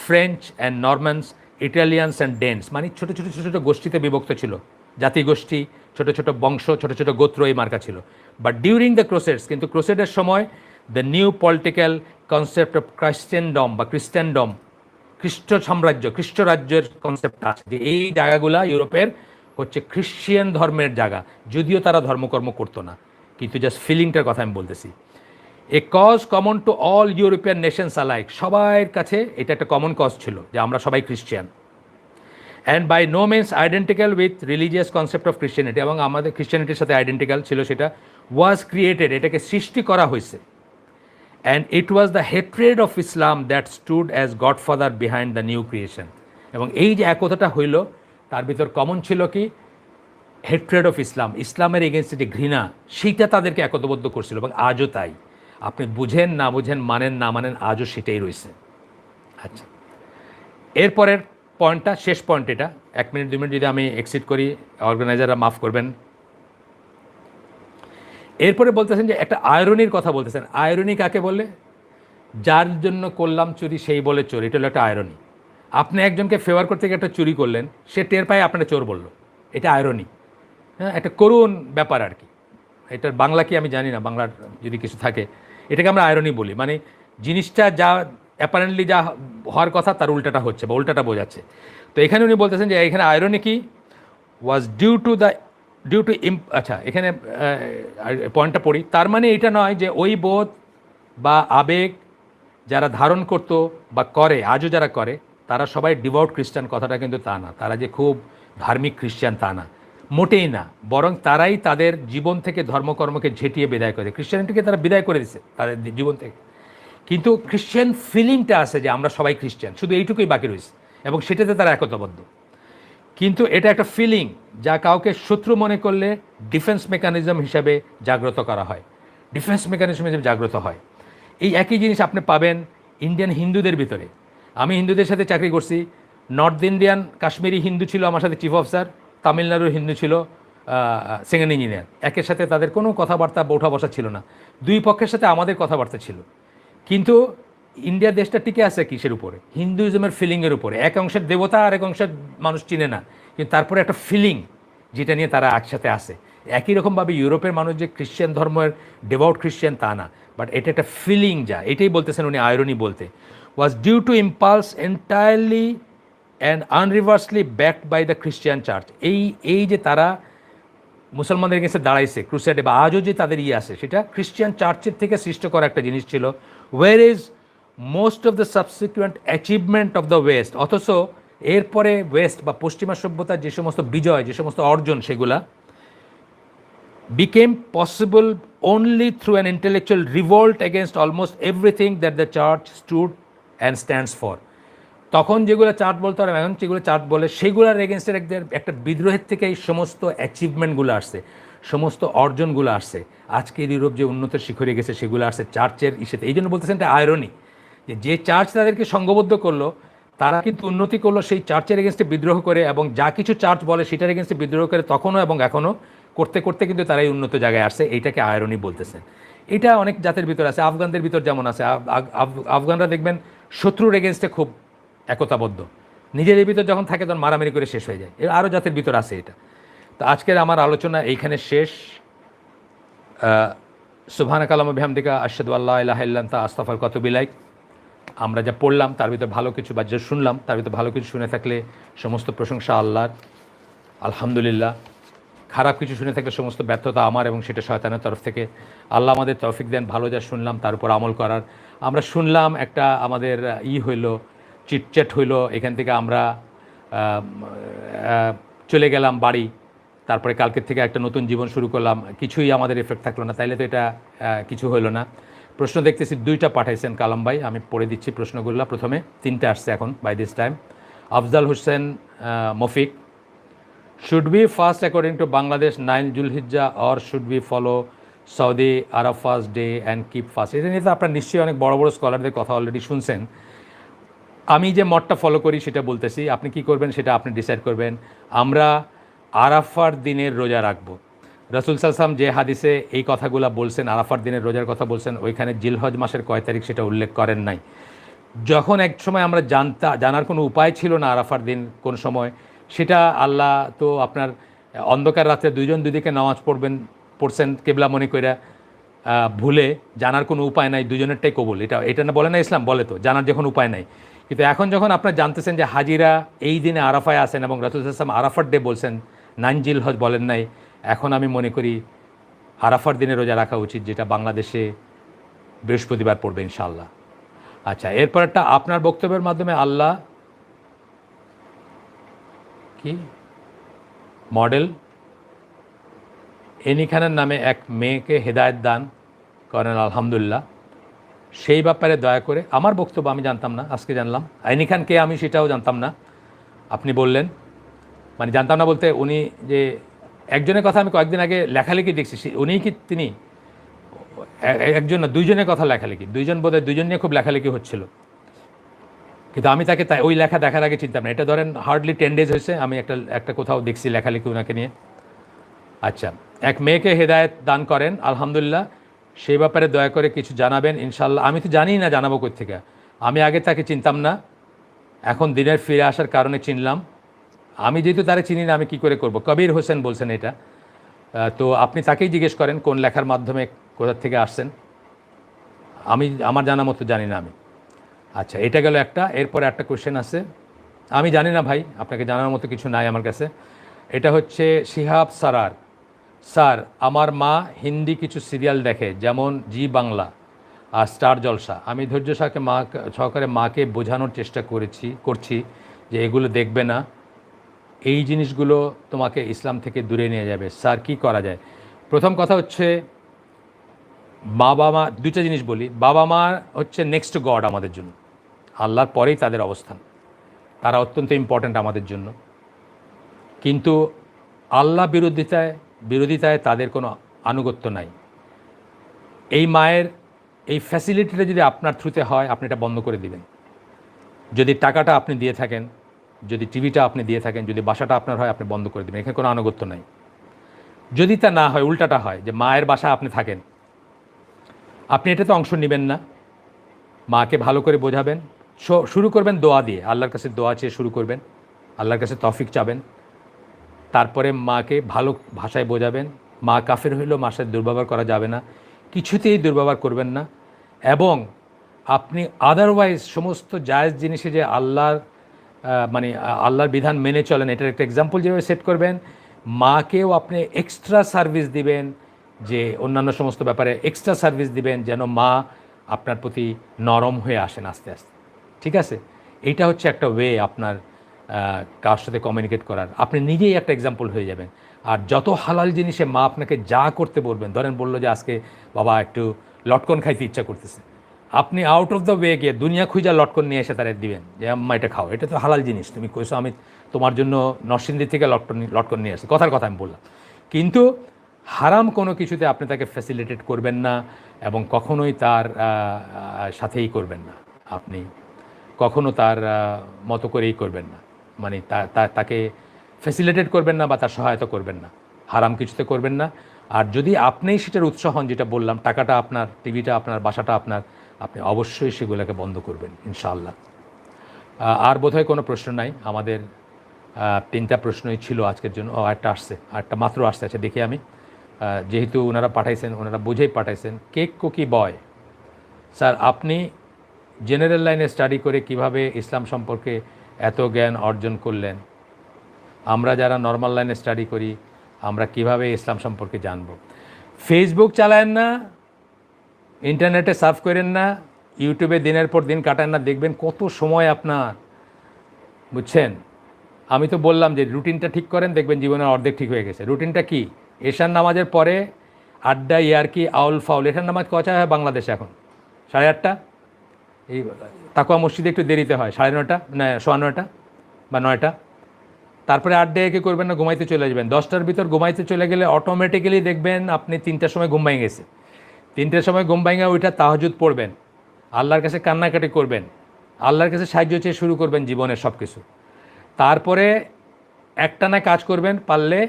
French and Normans, Italians and Danes, মানে ছোটো ছোটো ছোটো ছোটো গোষ্ঠীতে বিভক্ত ছিল, জাতিগোষ্ঠী, ছোটো ছোটো বংশ, ছোটো ছোটো গোত্র, এই মার্কা ছিল। বাট ডিউরিং দ্য ক্রুসেডস, কিন্তু ক্রুসেডের সময় the new political concept of Christendom বা খ্রিস্টানডম, খ্রিস্ট সাম্রাজ্য, খ্রিস্ট রাজ্যের কনসেপ্ট আছে, যে এই জায়গাগুলা ইউরোপের হচ্ছে খ্রিশ্চিয়ান ধর্মের জায়গা, যদিও তারা ধর্মকর্ম করতো না, কিন্তু জাস্ট ফিলিংটার কথা আমি বলতেছি। A cause common to all European nations alike, সবার কাছে এটা একটা কমন কজ ছিল যে আমরা সবাই Christian. And by no means identical with religious concept of Christianity, এবং আমাদের খ্রিশ্চানিটির সাথে আইডেন্টিক্যাল ছিল, সেটা ওয়াজ ক্রিয়েটেড, এটাকে সৃষ্টি করা হয়েছে। And it was the hatred of Islam that stood as godfather behind the new creation. এবং এই যে একতাটা হইল, তার ভিতর কমন ছিল কি? হেট্রেড অফ ইসলাম, ইসলামের এগেনস্টে যে ঘৃণা, সেইটা তাদেরকে একতাবদ্ধ করছিল, এবং আজও তাই। আপনি বুঝেন না বুঝেন, মানেন না মানেন, আজও সেটাই রয়েছে। আচ্ছা, এরপরের পয়েন্টটা, শেষ পয়েন্ট এটা, 1 মিনিট 2 মিনিট যদি আমি এক্সিট করি, অর্গানাইজাররা মাফ করবেন। এরপরে বলতেছেন যে একটা আয়রনির কথা বলতেছেন। আয়রনি কাকে বলে? যার জন্য করলাম চুরি সেই বলে চোর, এটা হলো একটা আয়রনি। আপনি একজনকে ফেভার করতে গিয়ে একটা চুরি করলেন, সে টের পায় আপনারা চোর বলল, এটা আয়রনি। হ্যাঁ, একটা করুণ ব্যাপার আর কি। এটার বাংলা কি আমি জানি না, বাংলার যদি কিছু থাকে, এটাকে আমরা আয়রনি বলি, মানে জিনিসটা যা অ্যাপারেন্টলি যা হওয়ার কথা তার উল্টাটা হচ্ছে বা উল্টাটা বোঝাচ্ছে। তো এখানে উনি বলতেছেন যে এখানে আয়রনি কি? ওয়াজ ডিউ টু আচ্ছা, এখানে পয়েন্টটা পড়ি। তার মানে এটা নয় যে ওই বোধ বা আবেগ যারা ধারণ করতো বা করে, আজও যারা করে, তারা সবাই ডিভোট খ্রিস্টান, কথাটা কিন্তু তা না। তারা যে খুব ধার্মিক খ্রিস্টান তা না। মোটেই না, বরং তারাই তাদের জীবন থেকে ধর্মকর্মকে ঝেঁটিয়ে বিদায় করে, খ্রিশ্চানিটিকে তারা বিদায় করে দিচ্ছে তাদের জীবন থেকে। কিন্তু খ্রিশ্চান ফিলিংটা আছে যে আমরা সবাই খ্রিশ্চান, শুধু এইটুকুই বাকি রয়েছে, এবং সেটাতে তারা একতাবদ্ধ। কিন্তু এটা একটা ফিলিং যা কাউকে শত্রু মনে করলে ডিফেন্স মেকানিজম হিসাবে জাগ্রত করা হয়, ডিফেন্স মেকানিজম হিসেবে জাগ্রত হয়। এই একই জিনিস আপনি পাবেন ইন্ডিয়ান হিন্দুদের ভিতরে। আমি হিন্দুদের সাথে চাকরি করছি, নর্থ ইন্ডিয়ান কাশ্মীরি হিন্দু ছিল আমার সাথে চিফ অফিসার, তামিলনাড়ুর হিন্দু ছিল সেকেন্ড ইঞ্জিনিয়ার। একের সাথে তাদের কোনো কথাবার্তা বৌঠা বসা ছিল না, দুই পক্ষের সাথে আমাদের কথাবার্তা ছিল। কিন্তু ইন্ডিয়া দেশটা টিকে আছে কিসের উপরে? হিন্দুইজমের ফিলিংয়ের উপরে। এক অংশের দেবতা আর এক অংশের মানুষ চিনে না, কিন্তু তারপরে একটা ফিলিং যেটা নিয়ে তারা একসাথে আসে। একই রকমভাবে ইউরোপের মানুষ যে খ্রিশ্চান ধর্মের ডিভোট খ্রিশ্চান তা না, বাট এটা একটা ফিলিং, যা এটাই বলতেছেন উনি আয়রনি বলতে, was due to impulse entirely and unreservedly backed by the Christian church. এই যে তারা মুসলমানদের কাছে দাঁড়াইছে ক্রুসেডে, বা আজও যে তাদের আছে, সেটা খ্রিশ্চান চার্চের থেকে সৃষ্ট করা একটা জিনিস ছিল। ওয়ের is most of the subsequent achievement of the West. অথচ এরপরে ওয়েস্ট বা পশ্চিমা সভ্যতার যে সমস্ত বিজয়, যে সমস্ত অর্জন, সেগুলা became possible only through an intellectual revolt against almost everything that the church stood and stands for. তখন যেগুলো চার্চ বলতো আর এখন যেগুলো চার্চ বলে, সেগুলোর এগেনস্টের একটা বিদ্রোহের থেকে এই সমস্ত অ্যাচিভমেন্টগুলো আসছে, সমস্ত অর্জনগুলো আসছে। আজকের ইউরোপ যে উন্নত শিখরে গেছে সেগুলো আসছে চার্চের ইসেতে। এই জন্য বলতেছেন এটা আয়রনি, যে চার্চ তাদেরকে সংঘবদ্ধ করলো, তারা কিন্তু উন্নতি করলো সেই চার্চের এগেনস্টে বিদ্রোহ করে, এবং যা কিছু চার্চ বলে সেটার এগেনস্টে বিদ্রোহ করে তখনও এবং এখনও করতে করতে কিন্তু তারা এই উন্নত জায়গায় আসছে। এইটাকে আয়রনি বলতেছেন। এটা অনেক জাতের ভিতর আছে, আফগানদের ভিতর যেমন আছে। আফগানরা দেখবেন শত্রুর এগেনস্টে খুব একতাবদ্ধ, নিজেদের ভিতর যখন থাকে তখন মারামারি করে শেষ হয়ে যায়। এর আরও জাতের ভিতর আছে এটা। তো আজকের আমার আলোচনা এইখানে শেষ। সুবহানাকা আল্লাহুম্মা বিহামদিকা আশহাদু আল্লা ইলাহা ইল্লা আনতা আস্তাগফিরুকা ওয়া আতুবু ইলাইক। আমরা যা পড়লাম তার ভিতর ভালো কিছু, বা যা শুনলাম তার ভিতর ভালো কিছু শুনে থাকলে সমস্ত প্রশংসা আল্লাহর, আলহামদুলিল্লাহ। খারাপ কিছু শুনে থাকলে সমস্ত ব্যর্থতা আমার, এবং সেটা শয়তানের তরফ থেকে। আল্লাহ আমাদের তৌফিক দেন ভালো যা শুনলাম তার উপর আমল করার। আমরা শুনলাম একটা আমাদের হইল, চিটচ্যাট হইল, এখান থেকে আমরা চলে গেলাম বাড়ি, তারপরে কালকের থেকে একটা নতুন জীবন শুরু করলাম, কিছুই আমাদের এফেক্ট থাকলো না, তাইলে তো এটা কিছু হলো না। প্রশ্ন দেখতেছি 2টা পাঠাইছেন কালাম ভাই, আমি পড়ে দিচ্ছি প্রশ্নগুলো। প্রথমে 3টে আসছে এখন by this time. Afzal Hossain Mofik, should be fast according to Bangladesh 9 জুলহিজ্জা or should be follow Saudi Arafah's day and keep fast? এটা নিয়ে তো আপনার নিশ্চয়ই অনেক বড় বড় স্কলারদের কথা অলরেডি শুনছেন। আমি যে মতটা ফলো করি সেটা বলতেছি, আপনি কি করবেন সেটা আপনি ডিসাইড করবেন। আমরা আরাফার দিনের রোজা রাখবো। রাসূল সাল্লাল্লাহু আলাইহি ওয়াসাল্লাম যে হাদিসে এই কথাগুলো বলছেন, আরাফার দিনের রোজার কথা বলছেন, ওইখানে জিলহজ মাসের কয় তারিখ সেটা উল্লেখ করেন নাই। যখন এক সময় আমরা জানার কোনো উপায় ছিল না আরাফার দিন কোন সময়, সেটা আল্লাহ তো আপনার অন্ধকার রাত্রে দুইজন দুদিকে নামাজ পড়ছেন কেবলা মনে কইরা, ভুলে, জানার কোনো উপায় নাই, দুজনেরটাই কবুল। এটা না বলে না ইসলাম, বলে তো জানার যখন উপায় নাই। কিন্তু এখন যখন আপনারা জানতেছেন যে হাজিরা এই দিনে আরাফায় আসেন, এবং রাসূল সাল্লাল্লাহু আলাইহি ওয়াসাল্লাম আরাফার ডে বলছেন, 9 জিলহজ বলেন নাই, এখন আমি মনে করি আরাফার দিনে রোজা রাখা উচিত, যেটা বাংলাদেশে বৃহস্পতিবার পড়বে ইনশাআল্লাহ। আচ্ছা, এরপরটা আপনার বক্তব্যের মাধ্যমে আল্লাহ কি মডেল এনি খানের নামে এক মেয়েকে হেদায়েত দান করেন, আলহামদুলিল্লাহ। সেই ব্যাপারে দয়া করে, আমার বক্তব্য আমি জানতাম না, আজকে জানলাম। আইনি খান কে আমি সেটাও জানতাম না, আপনি বললেন। মানে জানতাম না বলতে, উনি যে একজনের কথা আমি কয়েকদিন আগে লেখালেখি দেখছি, উনিই কি তিনি? একজন না, দুইজনের কথা লেখালেখি, দুইজন বোধহয়, দুইজন নিয়ে খুব লেখালেখি হচ্ছিল, কিন্তু আমি তাকে ওই লেখা দেখার আগে চিনতাম না। এটা ধরেন হার্ডলি 10 ডেজ হয়েছে আমি একটা কোথাও দেখছি লেখালেখি ওনাকে নিয়ে। আচ্ছা, এক মেয়েকে হেদায়েত দান করেন, আলহামদুলিল্লাহ। সেই ব্যাপারে দয়া করে কিছু জানাবেন ইনশাল্লাহ। আমি তো জানি না জানাবো কোত্থেকে, আমি আগে তাকে চিনতাম না, এখন দিনের ফিরে আসার কারণে চিনলাম। আমি যেহেতু তারা চিনি না, আমি কি করে করব? কবির হোসেন বলছেন এটা, তো আপনি তাকেই জিজ্ঞেস করেন কোন লেখার মাধ্যমে কোথা থেকে আসছেন, আমার জানা মতো জানি না আমি। আচ্ছা, এটা গেল একটা। এরপরে একটা কোশ্চেন আছে, আমি জানি না ভাই, আপনাকে জানার মতো কিছু নাই আমার কাছে। এটা হচ্ছে শিহাব সারার, স্যার আমার মা হিন্দি কিছু সিরিয়াল দেখে, যেমন জি বাংলা আর স্টার জলসা। আমি ধৈর্য সহকারে মাকে বোঝানোর চেষ্টা করছি যে এগুলো দেখবে না, এই জিনিসগুলো তোমাকে ইসলাম থেকে দূরে নিয়ে যাবে। স্যার কী করা যায়? প্রথম কথা হচ্ছে বাবা মা, দুইটা জিনিস বলি। বাবা মা হচ্ছে নেক্সট গড আমাদের জন্য, আল্লাহর পরেই তাদের অবস্থান, তারা অত্যন্ত ইম্পর্ট্যান্ট আমাদের জন্য। কিন্তু আল্লাহ বিরোধিতায় তাদের কোনো আনুগত্য নাই। এই মায়ের এই ফ্যাসিলিটিটা যদি আপনার থ্রুতে হয়, আপনি এটা বন্ধ করে দিবেন। যদি টাকাটা আপনি দিয়ে থাকেন, যদি টিভিটা আপনি দিয়ে থাকেন, যদি বাসাটা আপনার হয়, আপনি বন্ধ করে দেবেন। এখানে কোনো আনুগত্য নাই। যদি তা না হয়, উল্টাটা হয় যে মায়ের বাসা আপনি থাকেন, আপনি এটাতে অংশ নেবেন না। মাকে ভালো করে বোঝাবেন, শুরু করবেন দোয়া দিয়ে, আল্লাহর কাছে দোয়া চেয়ে শুরু করবেন, আল্লাহর কাছে তৌফিক চাবেন। তারপরে মাকে ভালো ভাষায় বোঝাবেন। মা কাফের হইলেও মার সাথে দুর্ব্যবহার করা যাবে না, কিছুতেই দুর্ব্যবহার করবেন না। এবং আপনি আদারওয়াইজ সমস্ত জায়েজ জিনিসে যে আল্লাহর বিধান মেনে চলেন, এটার একটা এক্সাম্পল যেভাবে সেট করবেন, মাকেও আপনি এক্সট্রা সার্ভিস দিবেন, যে অন্যান্য সমস্ত ব্যাপারে এক্সট্রা সার্ভিস দিবেন, যেন মা আপনার প্রতি নরম হয়ে আসেন আস্তে আস্তে। ঠিক আছে? এইটা হচ্ছে একটা ওয়ে আপনার কার সাথে কমিউনিকেট করার। আপনি নিজেই একটা এক্সাম্পল হয়ে যাবেন। আর যত হালাল জিনিসে মা আপনাকে যা করতে বলবেন, ধরেন বললো যে আজকে বাবা একটু লটকন খাইতে ইচ্ছা করতেছে, আপনি আউট অফ দ্য ওয়ে গিয়ে দুনিয়া খুঁজা লটকন নিয়ে এসে তারা দিবেন যে আম্মা এটা খাও, এটা তো হালাল জিনিস, তুমি কইছো আমি তোমার জন্য নরসিংদী থেকে লটকন নিয়ে আসি, কথার কথা আমি বললাম। কিন্তু হারাম কোনো কিছুতে আপনি তাকে ফ্যাসিলিটেট করবেন না, এবং কখনোই তার সাথেই করবেন না। আপনি কখনো তার মতো করেই করবেন না, মানে তাকে ফ্যাসিলিটেট করবেন না বা তার সহায়তা করবেন না, হারাম কিছুতে করবেন না। আর যদি আপনিই সেটার উৎস হন, যেটা বললাম, টাকাটা আপনার, টিভিটা আপনার, বাসাটা আপনার, আপনি অবশ্যই সেগুলোকে বন্ধ করবেন ইনশাআল্লাহ। আর বোধহয় কোনো প্রশ্ন নাই। আমাদের 3টা প্রশ্নই ছিল আজকের জন্য। একটা আসছে, একটা মাত্র আসছে। আচ্ছা দেখি আমি, যেহেতু ওনারা পাঠাইছেন, ওনারা বুঝেই পাঠাইছেন। কেক কুকি বয়, স্যার আপনি জেনারেল লাইনে স্টাডি করে কিভাবে ইসলাম সম্পর্কে এত জ্ঞান অর্জন করলেন? আমরা যারা নর্মাল লাইনে স্টাডি করি, আমরা কিভাবে ইসলাম সম্পর্কে জানব? ফেসবুক চালায়েন না, ইন্টারনেটে সার্ফ করেন না, ইউটিউবে দিনের পর দিন কাটান না, দেখবেন কত সময় আপনার, বুঝছেন? আমি তো বললাম যে রুটিনটা ঠিক করেন, দেখবেন জীবনের অর্ধেক ঠিক হয়ে গেছে। রুটিনটা কি? এশার নামাজের পরে আড্ডা, ইয়ারকি, আউল ফাউল। এশার নামাজ কচায় হয় বাংলাদেশে এখন? 8:30। এই তাকুয়া মসজিদে একটু দেরিতে হয়, 9:30 না 9:15 বা 9টা। তারপরে আড্ডায় কী করবেন না, ঘুমাইতে চলে যাবেন। 10টার ভিতর ঘুমাইতে চলে গেলে অটোমেটিক্যালি দেখবেন আপনি 3টার সময় ঘুম ভেঙে গেছে। 3টার সময় ঘুম ভেঙে ওইটা তাহাজ্জুদ পড়বেন, আল্লাহর কাছে কান্নাকাটি করবেন, আল্লাহর কাছে সাহায্য চেয়ে শুরু করবেন জীবনের সব কিছু। তারপরে একটানা কাজ করবেন পারলে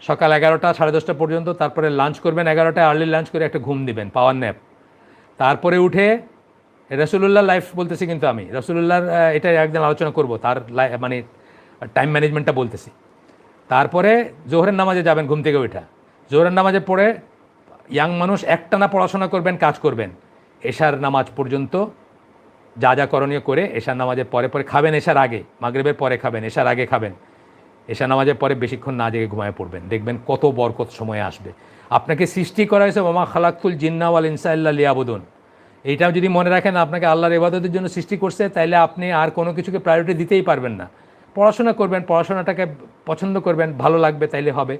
সকাল 11টা 10:30 পর্যন্ত। তারপরে লাঞ্চ করবেন 11টায়, আর্লি লাঞ্চ করে একটা ঘুম দিবেন, পাওয়ার ন্যাপ। তারপরে উঠে রাসূলুল্লাহ লাইফ বলতেছি, কিন্তু আমি রাসূলুল্লাহর এটা একদিন আলোচনা করব, তার মানে টাইম ম্যানেজমেন্টটা বলতেছি। তারপরে জোহরের নামাজে যাবেন ঘুম থেকে ওঠা, জোহরের নামাজে পড়ে ইয়াং মানুষ একটানা পড়াশোনা করবেন, কাজ করবেন এশার নামাজ পর্যন্ত, যা যা করণীয় করে। এশার নামাজের পরে পরে খাবেন, এশার আগে, মাগরিবের পরে খাবেন, এশার আগে খাবেন। এশা নামাজের পরে বেশিক্ষণ না জেগে ঘুমায় পড়বেন, দেখবেন কত বরকত সময় আসবে। আপনাকে সৃষ্টি করা হয়েছে ওমা খালাকুল জিন্না ওয়াল ইনসা ইল্লা লিয়াবুদুন। এইটাও যদি মনে রাখেন আপনাকে আল্লাহর ইবাদতের জন্য সৃষ্টি করছে, তাইলে আপনি আর কোনো কিছুকে প্রায়োরিটি দিতেই পারবেন না। পড়াশোনা করবেন, পড়াশোনাটাকে পছন্দ করবেন, ভালো লাগবে, তাইলে হবে।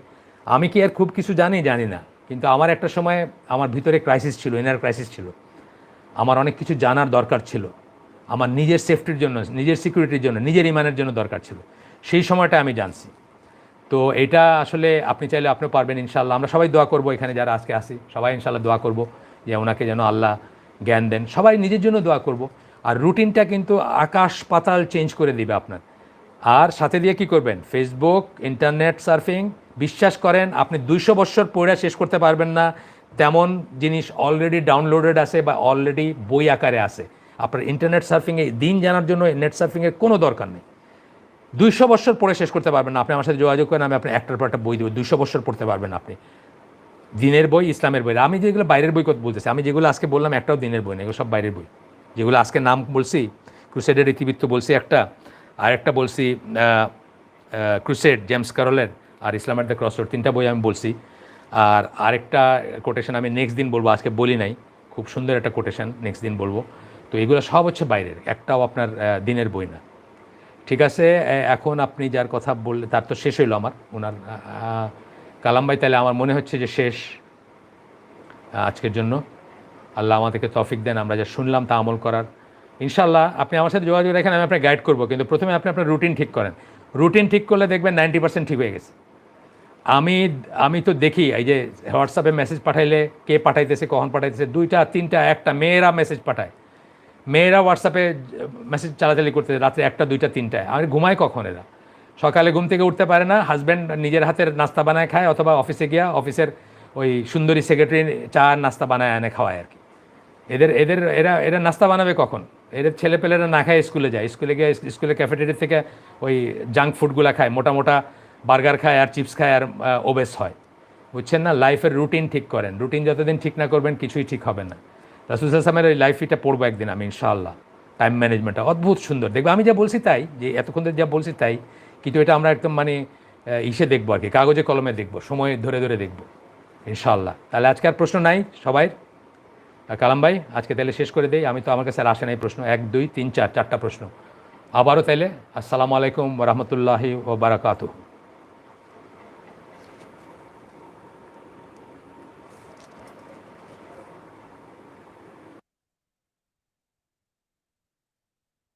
আমি কি আর খুব কিছু জানি না, কিন্তু আমার একটা সময় আমার ভিতরে ক্রাইসিস ছিল, ইনার ক্রাইসিস ছিল। আমার অনেক কিছু জানার দরকার ছিল, আমার নিজের সেফটির জন্য, নিজের সিকিউরিটির জন্য, নিজের ইমানের জন্য দরকার ছিল। সেই সময়টা আমি জানছি। তো এটা আসলে আপনি চাইলে আপনিও পারবেন ইনশাআল্লাহ। আমরা সবাই দোয়া করব, এখানে যারা আজকে আসি সবাই ইনশাআল্লাহ দোয়া করব যে ওনাকে যেন আল্লাহ জ্ঞান দেন। সবাই নিজের জন্য দোয়া করব। আর রুটিনটা কিন্তু আকাশ পাতাল চেঞ্জ করে দিবে আপনার। আর সাথে দিয়ে কি করবেন? Facebook, internet surfing. বিশ্বাস করেন আপনি 200 বছর পড়ে শেষ করতে পারবেন না, তেমন জিনিস অলরেডি ডাউনলোডেড আছে বা অলরেডি বই আকারে আছে। আপনার ইন্টারনেট সার্ফিংয়ে দিন জানার জন্য নেট সার্ফিংয়ের কোনো দরকার নেই। 200 বছর পড়ে শেষ করতে পারবেন না। আপনি আমার সাথে যোগাযোগ করেন, আমি আপনি একটার পর একটা বই দেবো, 200 বছর পড়তে পারবেন আপনি। দিনের বই, ইসলামের বই। আমি যেগুলো বাইরের বই কথা বলতেছি, আমি যেগুলো আজকে বললাম একটাও দিনের বই না, এগুলো সব বাইরের বই। যেগুলো আজকে নাম বলছি, ক্রুসেডের ইতিবৃত্ত বলছি একটা, আর একটা বলছি ক্রুসেড জেমস ক্যারলের, আর ইসলামের দ্য ক্রসরোড, 3টা বই আমি বলছি। আর আরেকটা কোটেশন আমি নেক্সট দিন বলবো, আজকে বলি নাই, খুব সুন্দর একটা কোটেশন, নেক্সট দিন বলবো। তো এগুলো সব হচ্ছে বাইরের, একটাও আপনার দিনের বই না। ঠিক আছে, এখন আপনি যার কথা বললে তার তো শেষ হইলো আমার ওনার কালাম ভাই, তাহলে আমার মনে হচ্ছে যে শেষ আজকের জন্য। আল্লাহ আমাদেরকে তৌফিক দেন আমরা যা শুনলাম তা আমল করার। ইনশাআল্লাহ আপনি আমার সাথে যোগাযোগ রাখেন, আমি আপনাকে গাইড করবো, কিন্তু প্রথমে আপনি আপনার রুটিন ঠিক করেন। রুটিন ঠিক করলে দেখবেন 90% ঠিক হয়ে গেছে। আমি তো দেখি এই যে হোয়াটসঅ্যাপে মেসেজ পাঠাইলে কে পাঠাইতেছে, কখন পাঠাইতেছে, 2টা 3টা 1টা মেয়েরা মেসেজ পাঠায়, মেয়েরা হোয়াটসঅ্যাপে মেসেজ চালাচালি করতে রাত্রে 1টা 2টা 3টায়। আমি ঘুমাই কখন? এরা সকালে ঘুম থেকে উঠতে পারে না, হাজব্যান্ড নিজের হাতের নাস্তা বানায় খায়, অথবা অফিসে গিয়া অফিসের ওই সুন্দরী সেক্রেটারি চা নাস্তা বানায় এনে খাওয়ায় আর কি। এদের এদের এরা এরা নাস্তা বানাবে কখন? এদের ছেলেপেলেরা না খায় স্কুলে যায়, স্কুলে গিয়ে স্কুলে ক্যাফেটেরিয়া থেকে ওই জাঙ্ক ফুডগুলো খায়, মোটা মোটা বার্গার খায় আর চিপস খায় আর ওবেস হয়, বুঝছেন না? লাইফের রুটিন ঠিক করেন, রুটিন যতদিন ঠিক না করবেন কিছুই ঠিক হবে না। রাসূল সাল্লাল্লাহু আলাইহি ওয়াসাল্লামের ওই লাইফ এটা পড়বো একদিন আমি ইনশাআল্লাহ। টাইম ম্যানেজমেন্টটা অদ্ভুত সুন্দর, দেখবো আমি যা বলছি তাই, যে এতক্ষণ যা বলছি তাই, কিন্তু এটা আমরা একদম মানে ইসে দেখবো আর কি, কাগজে কলমে দেখবো, সময় ধরে ধরে দেখবো ইনশাআল্লাহ। তাহলে আজকে আর প্রশ্ন নাই সবাই? কালাম ভাই আজকে তাহলে শেষ করে দেই, আমি তো আমার কাছে আর আসে নাই প্রশ্ন, 1 2 3 4 4টা প্রশ্ন আবারও। তাইলে আসসালামু আলাইকুম ওয়া রাহমাতুল্লাহি ওয়া বারাকাতুহু।